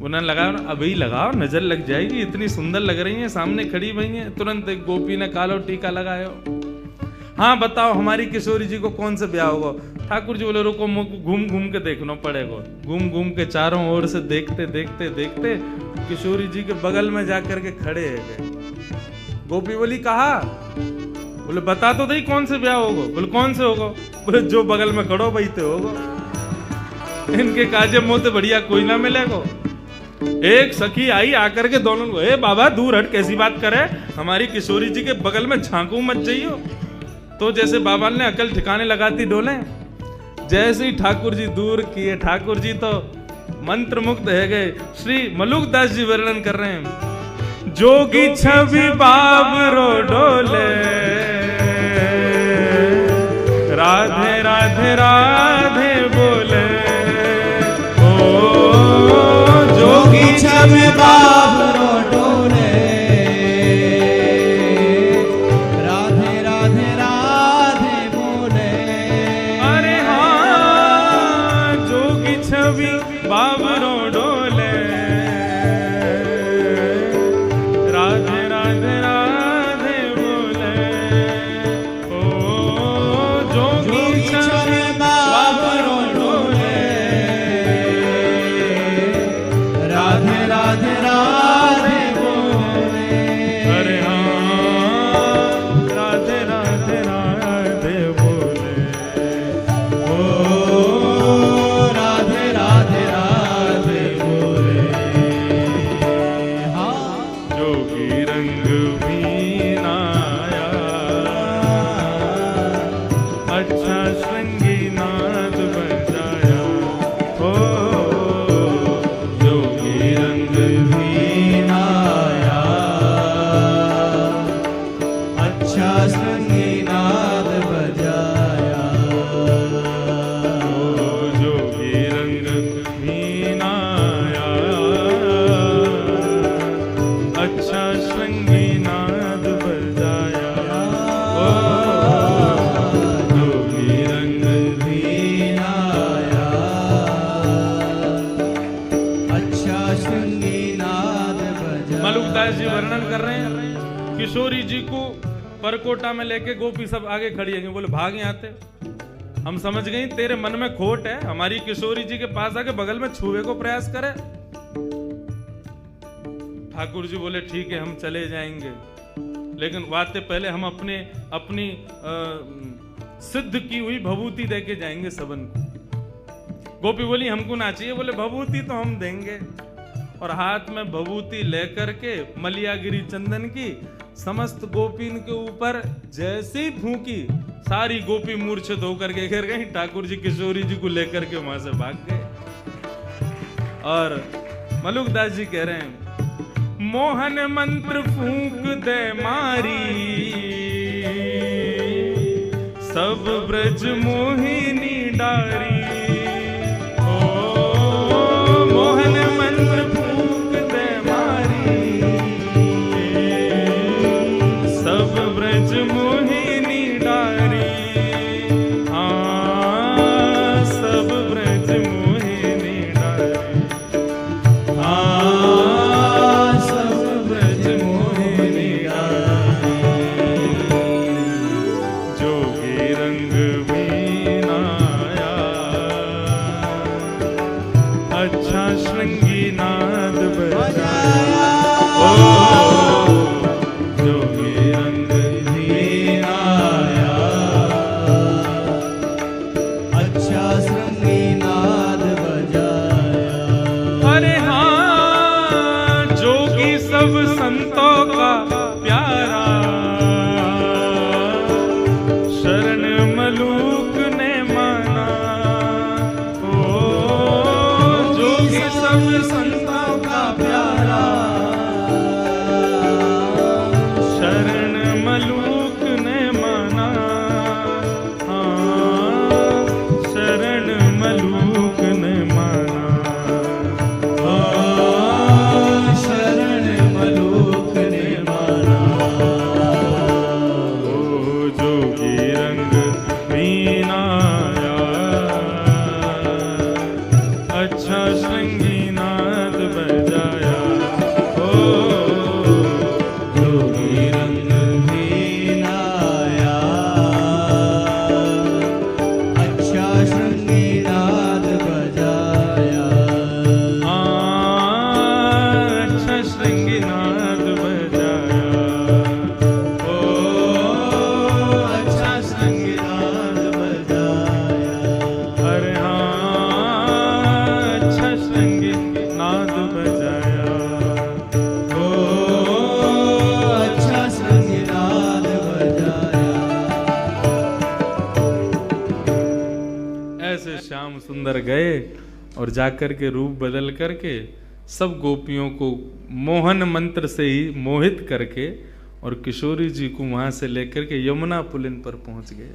उन्होंने लगाओ ना, अभी लगाओ, नजर लग जाएगी, इतनी सुंदर लग रही हैं, सामने खड़ी हुई हैं। तुरंत एक गोपी ने कालो टीका लगायो। हाँ बताओ हमारी किशोरी जी को कौन से ब्याह होगा? ठाकुर जी बोले, रुको घूम घूम के देखना पड़ेगा। घूम घूम के चारों ओर से देखते देखते देखते किशोरी जी के बगल में जाकर के खड़े है। गोपी बोली, कहा? बोले, बता तो दही कौन से ब्याह होगा? बोले, कौन से होगा? बोले, जो बगल में खड़ो वही तो होगा। इनके काजे मोते बढ़िया कोई ना मिलेगा। एक सखी आई आकर के दोनों को, ए बाबा दूर हट, कैसी बात करे, हमारी किशोरी जी के बगल में झांकू मत जाइयो। तो जैसे बाबा ने अकल ठिकाने लगाती डोले, जैसे ही ठाकुर जी दूर किए, ठाकुर जी तो मंत्र मुग्ध है गए। श्री मलुकदास जी वर्णन कर रहे हैं, जोगी छवि बाबरो डोले, राधे राधे राधे बोले। ओ जोगी छवि बाबरो डोले, राधे राधे राधे बोले। अरे हाँ, जोगी छवि बाबरो डोले, राधे राधे राधे बोले। ओ जोगी छवि बाबरो डोले, राधे राधे राधे बोले। अरे हाँ, राधे राधे राधे बोले। ओ राधे राधे राधे बोले। हाँ जोगी रंग मीनाया, अच्छा श्रृंगी नाद बजाया। ओ जोगी रंग मीनाया, अच्छा संगीनाद बजाया। ओ जोगी रंग मीनाया, अच्छा श्रृंगी नाद बजाया। ओ जोगी रंग मीनाया, अच्छा संगीनाद बजाया। मलुकदास जी वर्णन कर रहे हैं किशोरी जी को परकोटा में लेके गोपी सब आगे खड़ी है, बोले भाग यहाँ आते। हम समझ गए तेरे मन में खोट है, हमारी किशोरी जी के पास आके बगल में छुए को प्रयास करे। ठाकुर जी बोले ठीक है हम चले जाएंगे, लेकिन वाते पहले हम अपनी सिद्ध की हुई भभूति दे के जाएंगे सबन को। गोपी बोली हमको ना चाहिए, बोले भभूति तो हम देंगे। और हाथ में भभूति लेकर के मलियागिरी चंदन की समस्त गोपीन के ऊपर जैसे ही फूंकी, सारी गोपी मूर्छित होकर के गिर गई। ठाकुर जी किशोरी जी को लेकर के वहां से भाग गए। और मलुकदास जी कह रहे हैं मोहन मंत्र फूंक दे मारी, सब ब्रज मोहिनी डारी। ओ मोहन मंत्र फूंक दे मारी, सब ब्रज मोहिनी डारी। हाँ सब ब्रज मोहिनी डारी। हाँ सब ब्रज मोहिनी डारी। जोगी रंग मीनाया, अच्छा श्रृंगी नाद बजाया। ओ जोगी रंग मीनाया, अच्छा संगीनाद बजाया। अरे हाँ, जोगी सब संतों का प्यारा, शरण मलूक ने माना। ओ जोगी सब संतों का प्यारा, शरण मलूक ने माना। हाँ शरण मलूक ने माना। ओ शरण मलूक ने माना। ओ जोगी रंग मीनाया, अच्छा श्रृंगी नाद बजाया। ओ जोगी रंग मीनाया, अच्छा संगीनाद बजाया। हाँ अच्छा श्रृंगी नाद बजाया। ओ अच्छा संगीनाद बजाया। अरे हाँ अच्छा श्रृंगी नाद बजाया। ओ अच्छा संगीनाद बजाया। ऐसे श्याम सुंदर गए और जाकर के रूप बदल करके सब गोपियों को मोहन मंत्र से ही मोहित करके और किशोरी जी को वहां से लेकर के यमुना पुलिन पर पहुंच गए।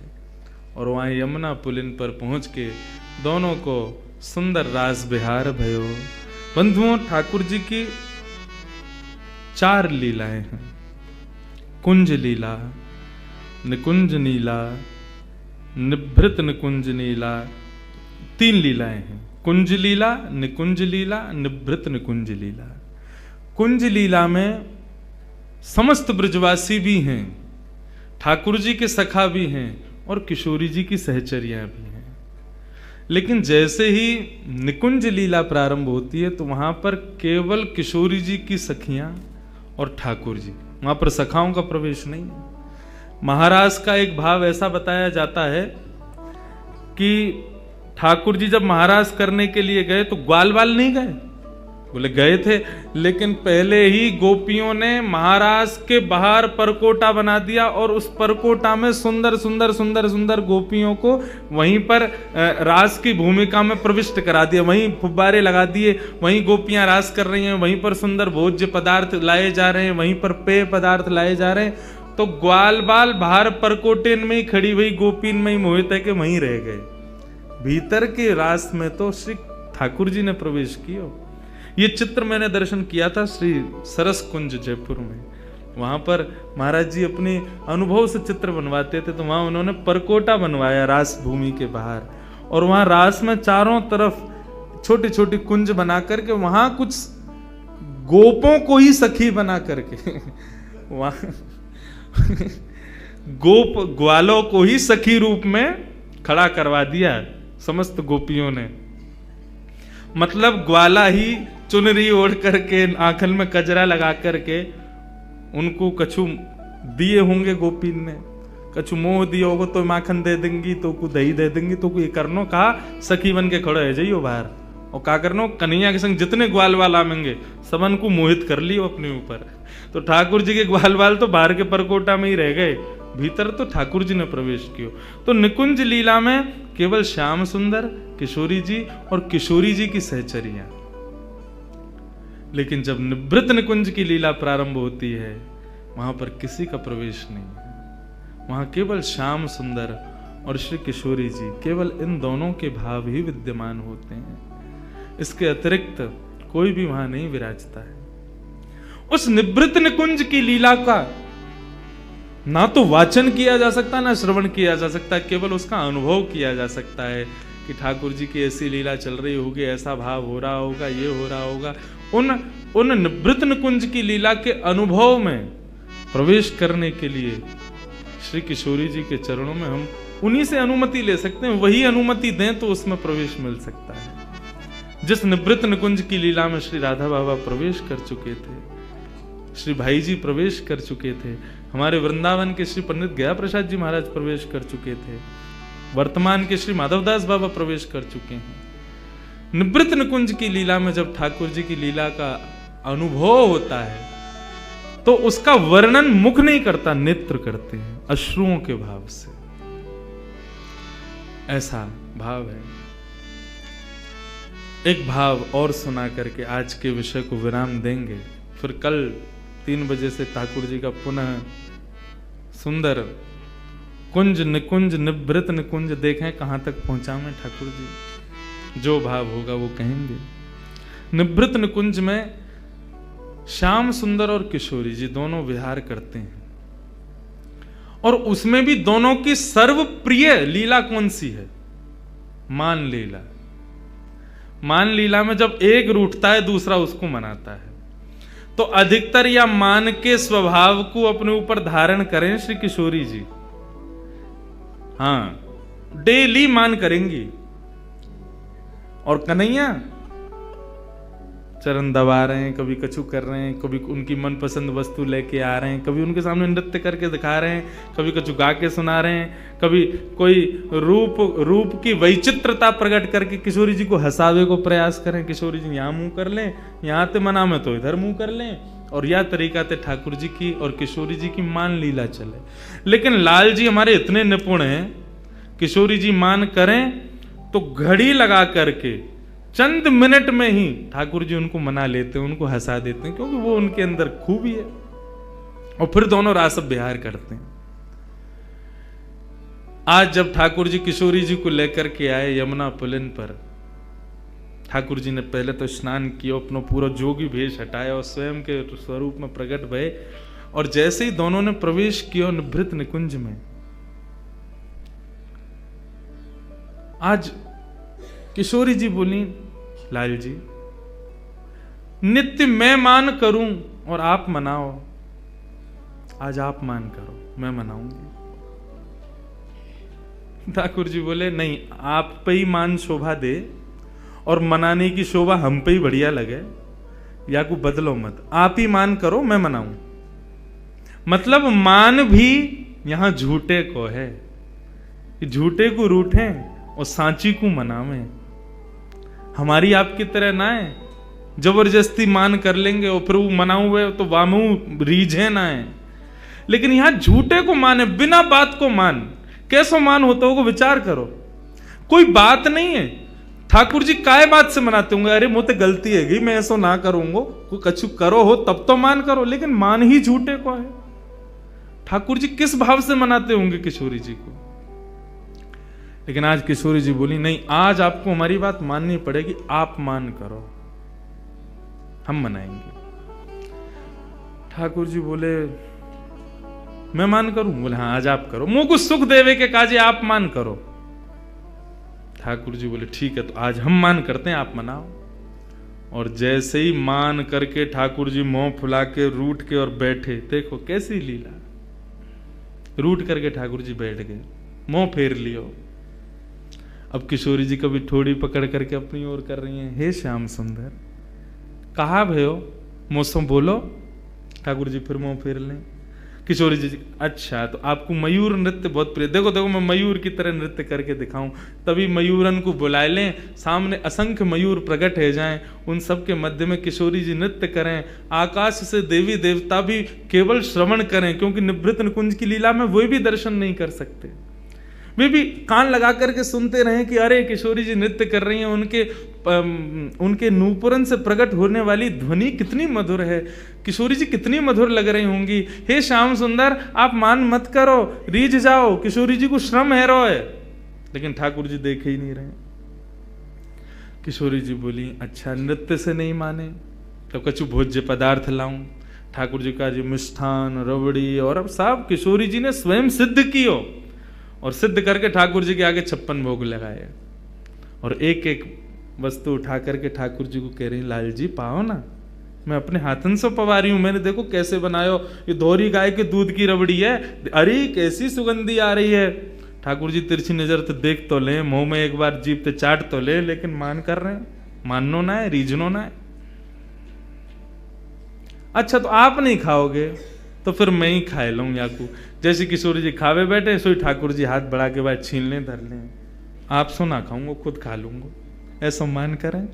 और वहां यमुना पुलिन पर पहुंच के दोनों को सुंदर रास विहार भयो। बंधुओं, ठाकुर जी की 4 लीलाएं हैं। कुंज लीला, निकुंज नीला, निभृत निकुंज नीला, 3 लीलाएं हैं। कुंज लीला, निकुंज लीला, निभृत निकुंज लीला। कुंज लीला में समस्त ब्रजवासी भी हैं, ठाकुर जी के सखा भी हैं और किशोरी जी की सहचरियां भी हैं। लेकिन जैसे ही निकुंज लीला प्रारंभ होती है तो वहां पर केवल किशोरी जी की सखियां और ठाकुर जी, वहां पर सखाओं का प्रवेश नहीं है। महाराज का एक भाव ऐसा बताया जाता है कि ठाकुर जी जब महाराज करने के लिए गए तो ग्वाल वाल नहीं गए, बोले गए थे, लेकिन पहले ही गोपियों ने महाराज के बाहर परकोटा बना दिया और उस परकोटा में सुंदर सुंदर सुंदर सुंदर गोपियों को वहीं पर रास की भूमिका में प्रविष्ट करा दिया। वहीं फुब्बारे लगा दिए, वहीं गोपियां रास कर रही हैं, वहीं पर सुंदर भोज्य पदार्थ लाए जा रहे हैं, वहीं पर पेय पदार्थ लाए जा रहे हैं। तो ग्वाल बाल बाहर परकोटेन में ही खड़ी हुई गोपीन में ही मोहित है कि वहीं रह गए। भीतर के रास में तो श्री ठाकुर जी ने प्रवेश किया। ये चित्र मैंने दर्शन किया था श्री सरस कुंज जयपुर में। वहां पर महाराज जी अपने अनुभव से चित्र बनवाते थे, तो वहां उन्होंने परकोटा बनवाया रास भूमि के बाहर, और वहां रास में चारों तरफ छोटी छोटी कुंज बना करके वहां कुछ गोपों को ही सखी बना करके वहां गोप ग्वालों को ही सखी रूप में खड़ा करवा दिया समस्त गोपियों ने। मतलब ग्वाला ही चुनरी ओढ़ करके आंखल में कजरा लगा करके उनको कछु दिए होंगे गोपीन ने, कछु मोह दिया होगा तो माखन दे देंगी, तो को दही दे देंगी, तो को ये करनो कहा सखी बन के खड़े है जाइयो बाहर, और का करनो कन्हैया के संग जितने ग्वाल वाल आवेंगे सबन को मोहित कर लियो अपने ऊपर। तो ठाकुर जी के ग्वाल वाल तो बाहर के परकोटा में ही रह गए, भीतर तो ठाकुर जी ने प्रवेश किया। तो निकुंज लीला में केवल श्याम सुंदर, किशोरी जी और किशोरी जी की सहचरियां। लेकिन जब निवृत्त निकुंज की लीला प्रारंभ होती है वहां पर किसी का प्रवेश नहीं है। वहां केवल श्याम सुंदर और श्री किशोरी जी, केवल इन दोनों के भाव ही विद्यमान होते हैं। इसके अतिरिक्त कोई भी वहां नहीं विराजता है। उस निवृत्त निकुंज की लीला का ना तो वाचन किया जा सकता, ना श्रवण किया जा सकता, केवल उसका अनुभव किया जा सकता है कि ठाकुर जी की ऐसी लीला चल रही होगी, ऐसा भाव हो रहा होगा, ये हो रहा होगा। उन निवृत्त निकुंज की लीला के अनुभव में प्रवेश करने के लिए श्री किशोरी जी के चरणों में हम उन्हीं से अनुमति ले सकते हैं। वही अनुमति दें तो उसमें प्रवेश मिल सकता है। जिस निवृत्त निकुंज की लीला में श्री राधा बाबा प्रवेश कर चुके थे, श्री भाई जी प्रवेश कर चुके थे, हमारे वृंदावन के श्री पंडित गया प्रसाद जी महाराज प्रवेश कर चुके थे, वर्तमान के श्री माधवदास बाबा प्रवेश कर चुके हैं। निवृत्त निकुंज की लीला में जब ठाकुर जी की लीला का अनुभव होता है तो उसका वर्णन मुख नहीं करता, नेत्र करते हैं अश्रुओं के भाव से। ऐसा भाव है। एक भाव और सुना करके आज के विषय को विराम देंगे, फिर कल 3 बजे से ठाकुर जी का पुनः सुंदर कुंज निकुंज निवृत्त निकुंज देखें कहां तक पहुंचा में ठाकुर जी, जो भाव होगा वो कहेंगे। निवृत्त निकुंज में श्याम सुंदर और किशोरी जी दोनों विहार करते हैं, और उसमें भी दोनों की सर्वप्रिय लीला कौन सी है? मान लीला। मान लीला में जब एक रूठता है दूसरा उसको मनाता है, तो अधिकतर या मान के स्वभाव को अपने ऊपर धारण करें श्री किशोरी जी। हां, डेली मान करेंगी, और कन्हैया चरण दबा रहे हैं, कभी कछु कर रहे हैं, कभी उनकी मनपसंद वस्तु लेके आ रहे हैं, कभी उनके सामने नृत्य करके दिखा रहे हैं, कभी कछु गा के सुना रहे हैं, कभी कोई रूप की वैचित्रता प्रकट करके किशोरी जी को हंसावे को प्रयास करें। किशोरी जी यहाँ मुंह कर लें, यहाँ ते मना में तो इधर मुंह कर लें, और यह तरीका ते ठाकुर जी की और किशोरी जी की मान लीला चले। लेकिन लाल जी हमारे इतने निपुण हैं, किशोरी जी मान करें तो घड़ी लगा करके चंद मिनट में ही ठाकुर जी उनको मना लेते हैं, उनको हंसा देते हैं, क्योंकि वो उनके अंदर खूबी है। और फिर दोनों रास विहार करते हैं। आज जब ठाकुर जी किशोरी जी को लेकर के आए यमुना पुलिन पर, ठाकुर जी ने पहले तो स्नान किया, अपना पूरा जोगी भेष हटाया और स्वयं के स्वरूप में प्रकट भये। और जैसे ही दोनों ने प्रवेश किया निभृत निकुंज में, आज किशोरी जी बोली, लाल जी नित्य मैं मान करूं और आप मनाओ, आज आप मान करो, मैं मनाऊंगी। ठाकुर जी बोले नहीं, आप पे ही मान शोभा दे और मनाने की शोभा हम पे ही बढ़िया लगे, या को बदलो मत, आप ही मान करो, मैं मनाऊं। मतलब मान भी यहां झूठे को है, झूठे को रूठे और सांची को मनावे। हमारी आपकी तरह ना है जबरदस्ती मान कर लेंगे और फिर वो मनाऊ हुए तो वामू रीझे ना है। लेकिन यहां झूठे को माने, बिना बात को मान। कैसो मान होता होगा विचार करो, कोई बात नहीं है। ठाकुर जी काय बात से मनाते होंगे, अरे मुझे गलती है, मैं ऐसा ना करूंगा, कोई कछु करो हो तब तो मान करो, लेकिन मान ही झूठे को है। ठाकुर जी किस भाव से मनाते होंगे किशोरी जी को। लेकिन आज किशोरी जी बोली नहीं, आज आपको हमारी बात माननी पड़ेगी, आप मान करो, हम मनाएंगे। ठाकुर जी बोले मैं मान करूं? बोले हाँ आज आप करो, मुंह को सुख देवे के काजे आप मान करो। ठाकुर जी बोले ठीक है, तो आज हम मान करते हैं, आप मनाओ। और जैसे ही मान करके ठाकुर जी मुंह फुला के रूठ के और बैठे, देखो कैसी लीला, रूठ करके ठाकुर जी बैठ गए, मुंह फेर लियो। अब किशोरी जी कभी थोड़ी पकड़ करके अपनी ओर कर रही हैं, हे श्याम सुंदर कहा भयो, मौसम बोलो। ठाकुर जी फिर मुंह फेर लें। किशोरी जी अच्छा, तो आपको मयूर नृत्य बहुत प्रिय, देखो देखो मैं मयूर की तरह नृत्य करके दिखाऊं, तभी मयूरन को बुलाए लें, सामने असंख्य मयूर प्रकट हो जाएं, उन सब के मध्य में किशोरी जी नृत्य करें, आकाश से देवी देवता भी केवल श्रवण करें, क्योंकि निभृत निकुंज की लीला में वे भी दर्शन नहीं कर सकते, वे भी कान लगा करके सुनते रहे कि अरे किशोरी जी नृत्य कर रही हैं, उनके नूपुरन से प्रकट होने वाली ध्वनि कितनी मधुर है, किशोरी जी कितनी मधुर लग रही होंगी। हे श्याम सुंदर आप मान मत करो, रीझ जाओ, किशोरी जी को श्रम है रो है। लेकिन ठाकुर जी देखे ही नहीं रहे। किशोरी जी बोली अच्छा नृत्य से नहीं माने तो कछु भोज्य पदार्थ लाऊं। ठाकुर जी का जी मिष्ठान रबड़ी और अब सब किशोरी जी ने स्वयं सिद्ध कियो, और सिद्ध करके ठाकुर जी के आगे 56 भोग लगाए, और एक एक वस्तु उठा करके ठाकुर जी को कह रही लाल जी पाओ ना, मैं अपने हाथन से पवा रही हूं, मैंने देखो कैसे बनायो, ये दोहरी गाय के दूध की रबड़ी है, अरे कैसी सुगंधी आ रही है। ठाकुर जी तिरछी नजर तो देख तो ले, मुंह में एक बार जीभ ते चाट तो ले, लेकिन मान कर रहे हैं, माननो ना है, रीझनो ना है। अच्छा तो आप नहीं खाओगे तो फिर मैं ही खाए लूं याकू। जैसे किशोरी जी खावे बैठे सोई ठाकुर जी हाथ बढ़ा के बाद छीन लें धर लें, आप सो ना खाऊंगा खुद खा लूंगा, ऐसा मान करें।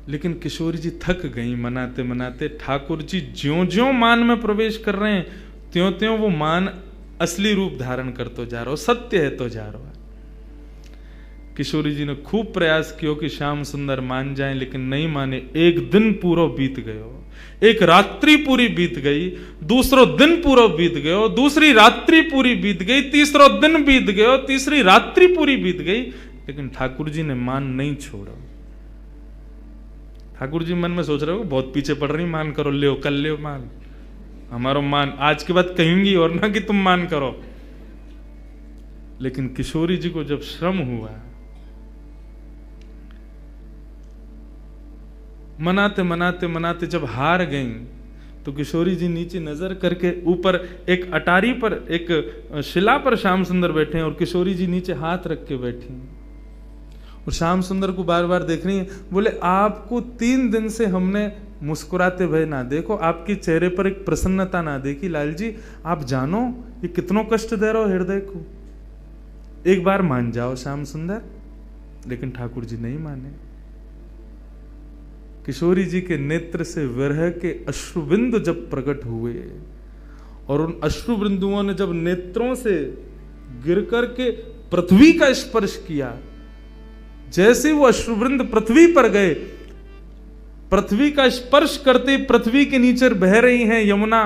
लेकिन किशोरी जी थक गई मनाते मनाते। ठाकुर जी ज्यों ज्यों मान में प्रवेश कर रहे हैं त्यों त्यों वो मान असली रूप धारण करते जा रहा हो, सत्य है तो जा रहा है। किशोरी जी ने खूब प्रयास किया कि श्याम सुंदर मान जाएं, लेकिन नहीं माने। एक दिन पूरा बीत गयो, एक रात्रि पूरी बीत गई, दूसरो दिन पूरा बीत गयो, दूसरी रात्रि पूरी बीत गई, तीसरो दिन बीत गयो, तीसरी रात्रि पूरी बीत गई, लेकिन ठाकुर जी ने मान नहीं छोड़ा। ठाकुर जी मन में सोच रहे हो बहुत पीछे पड़ रही, मान करो, ले कल ले मान, हमारा मान आज के बाद कहेंगी और ना कि तुम मान करो। लेकिन किशोरी जी को जब श्रम हुआ, मनाते मनाते मनाते जब हार गईं, तो किशोरी जी नीचे नजर करके ऊपर एक अटारी पर एक शिला पर श्याम सुंदर बैठे हैं और किशोरी जी नीचे हाथ रख के बैठी हैं और श्याम सुंदर को बार बार देख रही हैं। बोले आपको 3 दिन से हमने मुस्कुराते भय ना देखो, आपके चेहरे पर एक प्रसन्नता ना देखी। लाल जी आप जानो ये कितनों कष्ट दे रहे हो हृदय को, एक बार मान जाओ श्याम सुंदर। लेकिन ठाकुर जी नहीं माने। किशोरी जी के नेत्र से विरह के अश्रुबिंदु जब प्रकट हुए और उन अश्रुबिंदुओं ने जब नेत्रों से गिर कर के पृथ्वी का स्पर्श किया, जैसे वो अश्रुवृंद पृथ्वी पर गए, पृथ्वी का स्पर्श करते पृथ्वी के नीचे बह रही हैं यमुना।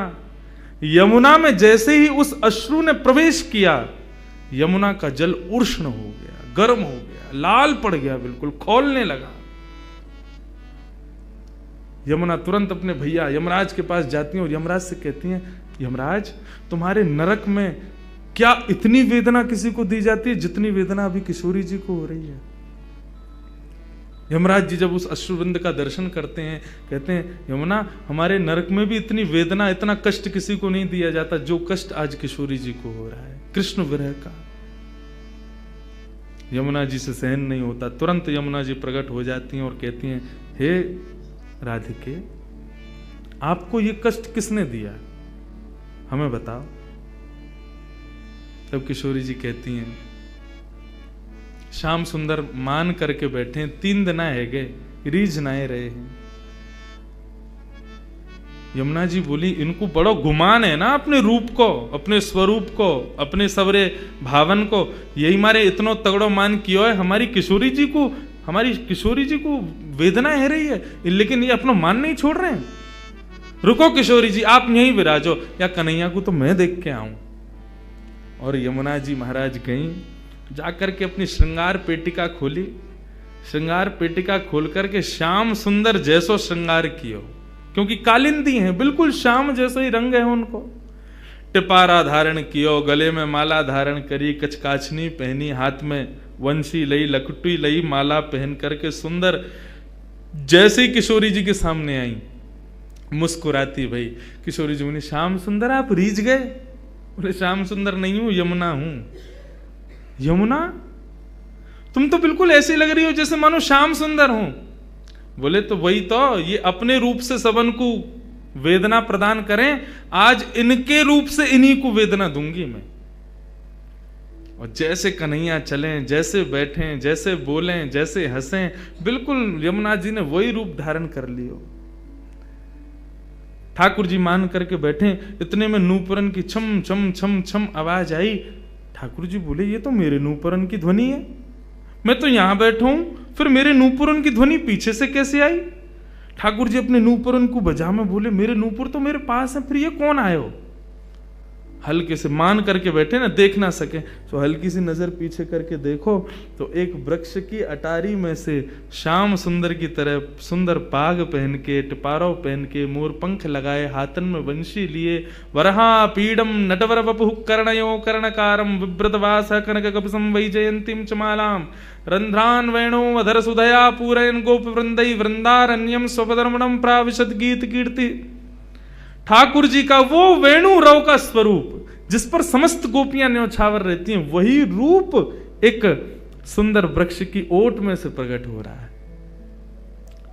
यमुना में जैसे ही उस अश्रु ने प्रवेश किया, यमुना का जल उष्ण हो गया, गर्म हो गया, लाल पड़ गया, बिल्कुल खौलने लगा। यमुना तुरंत अपने भैया यमराज के पास जाती हैं और यमराज से कहती हैं, यमराज तुम्हारे नरक में क्या इतनी वेदना किसी को दी जाती है जितनी वेदना अभी किशोरी जी को हो रही है। यमराज जी जब उस अश्रुवृंद का दर्शन करते हैं, कहते हैं यमुना हमारे नरक में भी इतनी वेदना, इतना कष्ट किसी को नहीं दिया जाता जो कष्ट आज किशोरी जी को हो रहा है, कृष्ण विरह का। यमुना जी से सहन नहीं होता, तुरंत यमुना जी प्रकट हो जाती हैं और कहती हैं, हे राधिके, आपको ये कष्ट किसने दिया, हमें बताओ। तब किशोरी जी कहती हैं, श्याम सुंदर मान करके बैठे, 3 दिन है गए, रीझ नाए रहे हैं। यमुना जी बोली, इनको बड़ो गुमान है ना अपने रूप को, अपने स्वरूप को, अपने सवरे भावन को, यही मारे इतनो तगड़ो मान कियो है। हमारी किशोरी जी को वेदना है रही है, लेकिन ये अपना मान नहीं छोड़ रहे हैं। रुको किशोरी जी, आप यहीं विराजो, या कन्हैया को तो मैं देख के आऊं। और यमुना जी महाराज गई, जाकर के अपनी श्रृंगार पेटिका खोली, श्रृंगार पेटिका खोल करके श्याम सुंदर जैसो श्रृंगार कियो, क्योंकि कालिंदी हैं, बिल्कुल श्याम जैसे ही रंग है उनको। टिपारा धारण कियो, गले में माला धारण करी, कचकाचनी पहनी, हाथ में वंशी लई, लकटी लई, माला पहन करके सुंदर जैसे ही किशोरी जी के सामने आई, मुस्कुराती भाई। किशोरी जी बोली, श्याम सुंदर आप रीझ गए? बोले, श्याम सुंदर नहीं हूं, यमुना हूं। यमुना, तुम तो बिल्कुल ऐसी लग रही हो जैसे मानो श्याम सुंदर हो। बोले, तो वही तो, ये अपने रूप से सबन को वेदना प्रदान करें, आज इनके रूप से इन्हीं को वेदना दूंगी मैं। और जैसे कन्हैया चलें, जैसे बैठें, जैसे बोलें, जैसे हंसें, बिल्कुल यमुना जी ने वही रूप धारण कर लियो। ठाकुर जी मान करके बैठे, इतने में नूपुरन की छम छम छम छम आवाज आई। ठाकुर जी बोले, ये तो मेरे नूपुरन की ध्वनि है, मैं तो यहां बैठा हूं, फिर मेरे नूपुरन की ध्वनि पीछे से कैसे आई? ठाकुर जी अपने नूपुरन को बजा में बोले, मेरे नूपुर तो मेरे पास है, फिर ये कौन आयो? हल्के से मान करके बैठे ना, देख ना सके, तो हल्की सी नजर पीछे करके देखो तो एक वृक्ष की अटारी में से श्याम सुंदर की तरह सुंदर पाग पहन के, टिपारो पहन के, मोर पंख लगाए, हाथन में वंशी लिए, वरहा पीडम नटवर वपु कर्णयो कर्णकारम विव्रतवास कनक कपिसं वैजयंतीम चमालाम रंध्रान वेणो अधर सुधया पूरयन गोप वृंदई वृंदारण्यम स्वपदर्मणम प्राविशद गीत कीर्ति। ठाकुर जी का वो वेणु रव का स्वरूप, जिस पर समस्त गोपियां न्यौछावर रहती हैं, वही रूप एक सुंदर वृक्ष की ओट में से प्रकट हो रहा है।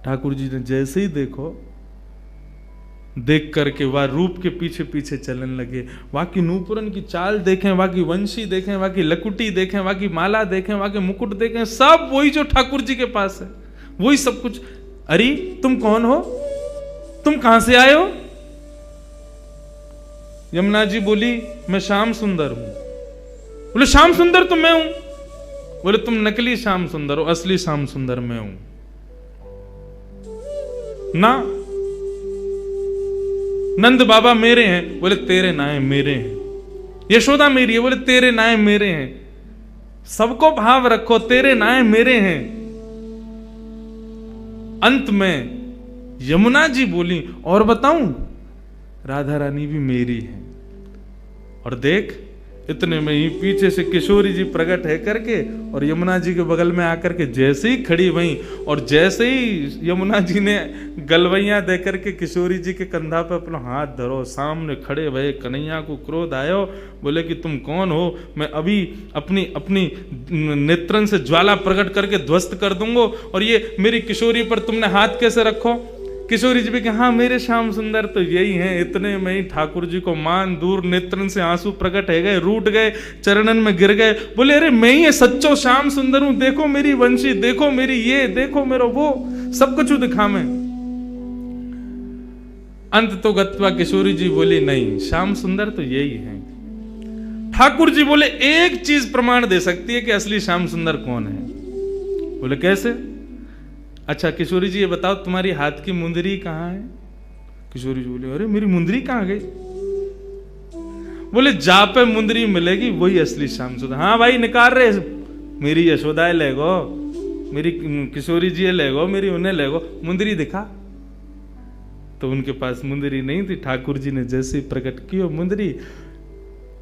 ठाकुर जी ने जैसे ही देखो, देख करके वह रूप के पीछे पीछे चलने लगे। वहां की नूपुरन की चाल देखें, वहां की वंशी देखें, वहां की लकुटी देखें, वहां की माला देखें, वहां के मुकुट देखें, सब वही जो ठाकुर जी के पास है, वही सब कुछ। अरे तुम कौन हो, तुम कहां से आए हो? यमुना जी बोली, मैं श्याम सुंदर हूं। बोले, श्याम सुंदर तो मैं हूं। बोले, तुम नकली श्याम सुंदर हो, असली श्याम सुंदर मैं हूं ना। नंद बाबा मेरे हैं। बोले, तेरे नाए मेरे हैं। यशोदा मेरी है। बोले, तेरे नाए मेरे हैं। सबको भाव रखो, तेरे नाए मेरे हैं। अंत में यमुना जी बोली, और बताऊं, राधा रानी भी मेरी है। और देख, इतने में ही पीछे से किशोरी जी प्रकट है करके और यमुना जी के बगल में आकर के जैसे ही खड़ी वहीं, और जैसे ही यमुना जी ने गलवैया दे करके किशोरी जी के कंधा पे अपना हाथ धरो, सामने खड़े भये कन्हैया को क्रोध आयो। बोले कि तुम कौन हो? मैं अभी अपनी नेत्रन से ज्वाला प्रकट करके ध्वस्त कर दूंगा, और ये मेरी किशोरी पर तुमने हाथ कैसे रखो? किशोरी जी भी कहा, हाँ मेरे श्याम सुंदर तो यही हैं। इतने में ही ठाकुर जी को मान दूर नेत्रन से आंसू प्रकट है गए, रूठ गए, चरणन में गिर गए। बोले, अरे मैं ही सच्चो श्याम सुंदर हूं, देखो मेरी वंशी, देखो मेरी ये, देखो मेरा वो, सब कुछ दिखा मैं। अंत तो गत्वा किशोरी जी बोली, नहीं श्याम सुंदर तो यही है। ठाकुर जी बोले, एक चीज प्रमाण दे सकती है कि असली श्याम सुंदर कौन है। बोले कैसे? अच्छा किशोरी जी ये बताओ तुम्हारी हाथ की मुंदरी कहाँ है? किशोरी जी बोले अरे मेरी मुंदरी कहाँ गई? बोले जा पे मुंदरी मिलेगी वही असली श्याम सुंदर। हाँ भाई निकाल रहे, मेरी यशोदा ले गो, मेरी किशोरी जी ले गो, मेरी उन्हें ले गो, मुंदरी दिखा। तो उनके पास मुंदरी नहीं थी। ठाकुर जी ने जैसे प्रकट की वो मुंदरी,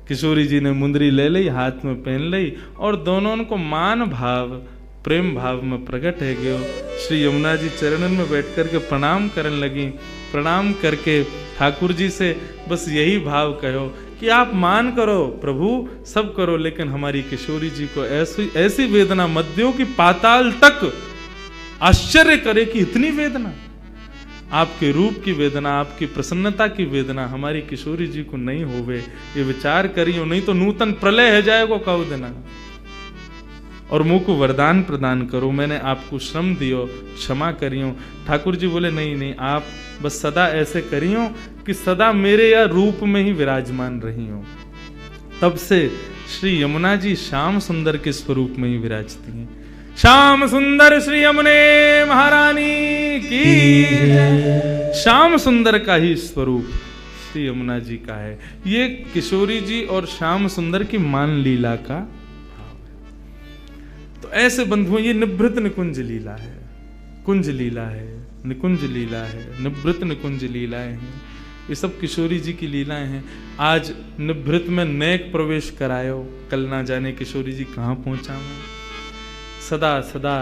किशोरी जी ने मुंदरी ले ली, हाथ में पहन ली और दोनों को मान भाव प्रेम भाव में प्रकट है गयो। श्री यमुना जी चरणन में बैठ करके प्रणाम करने लगी। प्रणाम करके ठाकुर जी से बस यही भाव कहो कि आप मान करो प्रभु, सब करो, लेकिन हमारी किशोरी जी को ऐसी ऐसी वेदना मत दो कि पाताल तक आश्चर्य करे कि इतनी वेदना, आपके रूप की वेदना, आपकी प्रसन्नता की वेदना हमारी किशोरी जी को नहीं होवे, ये विचार करियो, नहीं तो नूतन प्रलय है जाएगो कहो देना। और मुंह को वरदान प्रदान करो, मैंने आपको श्रम दियो, क्षमा करियो। ठाकुर जी बोले नहीं नहीं, आप बस सदा ऐसे करियो कि सदा मेरे या रूप में ही विराजमान रही हो। तब से श्री यमुना जी श्याम सुंदर के स्वरूप में ही विराजती हैं। श्याम सुंदर श्री यमुने महारानी की। श्याम सुंदर का ही स्वरूप श्री यमुना जी का है। ये किशोरी जी और श्याम सुंदर की मान लीला का भाव है। तो ऐसे बंधुओं ये निभृत निकुंज लीला है, कुंज लीला है, निकुंज लीला है, निभृत निकुंज लीलाएं हैं। ये सब किशोरी जी की लीलाएं हैं। आज निभृत में नेक प्रवेश करायो, कल ना जाने किशोरी जी कहाँ पहुंचा मैं। सदा सदा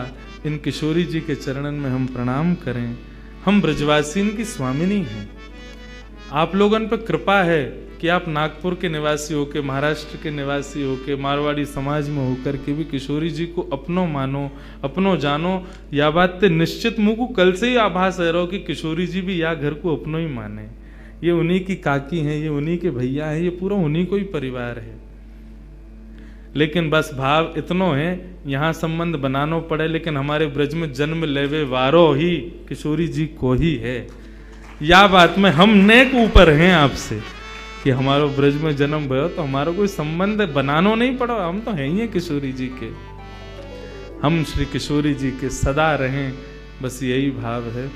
इन किशोरी जी के चरणन में हम प्रणाम करें। हम ब्रजवासीन की स्वामिनी हैं। आप लोगन पर कृपा है कि आप नागपुर के निवासी होके, महाराष्ट्र के निवासी होके, मारवाड़ी समाज में होकर के भी किशोरी जी को अपनो मानो, अपनो जानो। या बात ते निश्चित मुझको कल से ही आभास है रहो कि किशोरी जी भी या घर को अपनो ही माने। ये उन्हीं की काकी हैं, ये उन्हीं के भैया हैं, ये पूरा उन्हीं को ही परिवार है। लेकिन बस भाव इतनो है, यहाँ संबंध बनानो पड़े, लेकिन हमारे ब्रज में जन्म लेवे वारो ही किशोरी जी को ही है। या बात में हम नेक ऊपर हैं आपसे कि हमारो ब्रज में जन्म भयो तो हमारा कोई संबंध बनानो नहीं पड़ो, हम तो हैं ही किशोरी जी के। हम श्री किशोरी जी के सदा रहें, बस यही भाव है।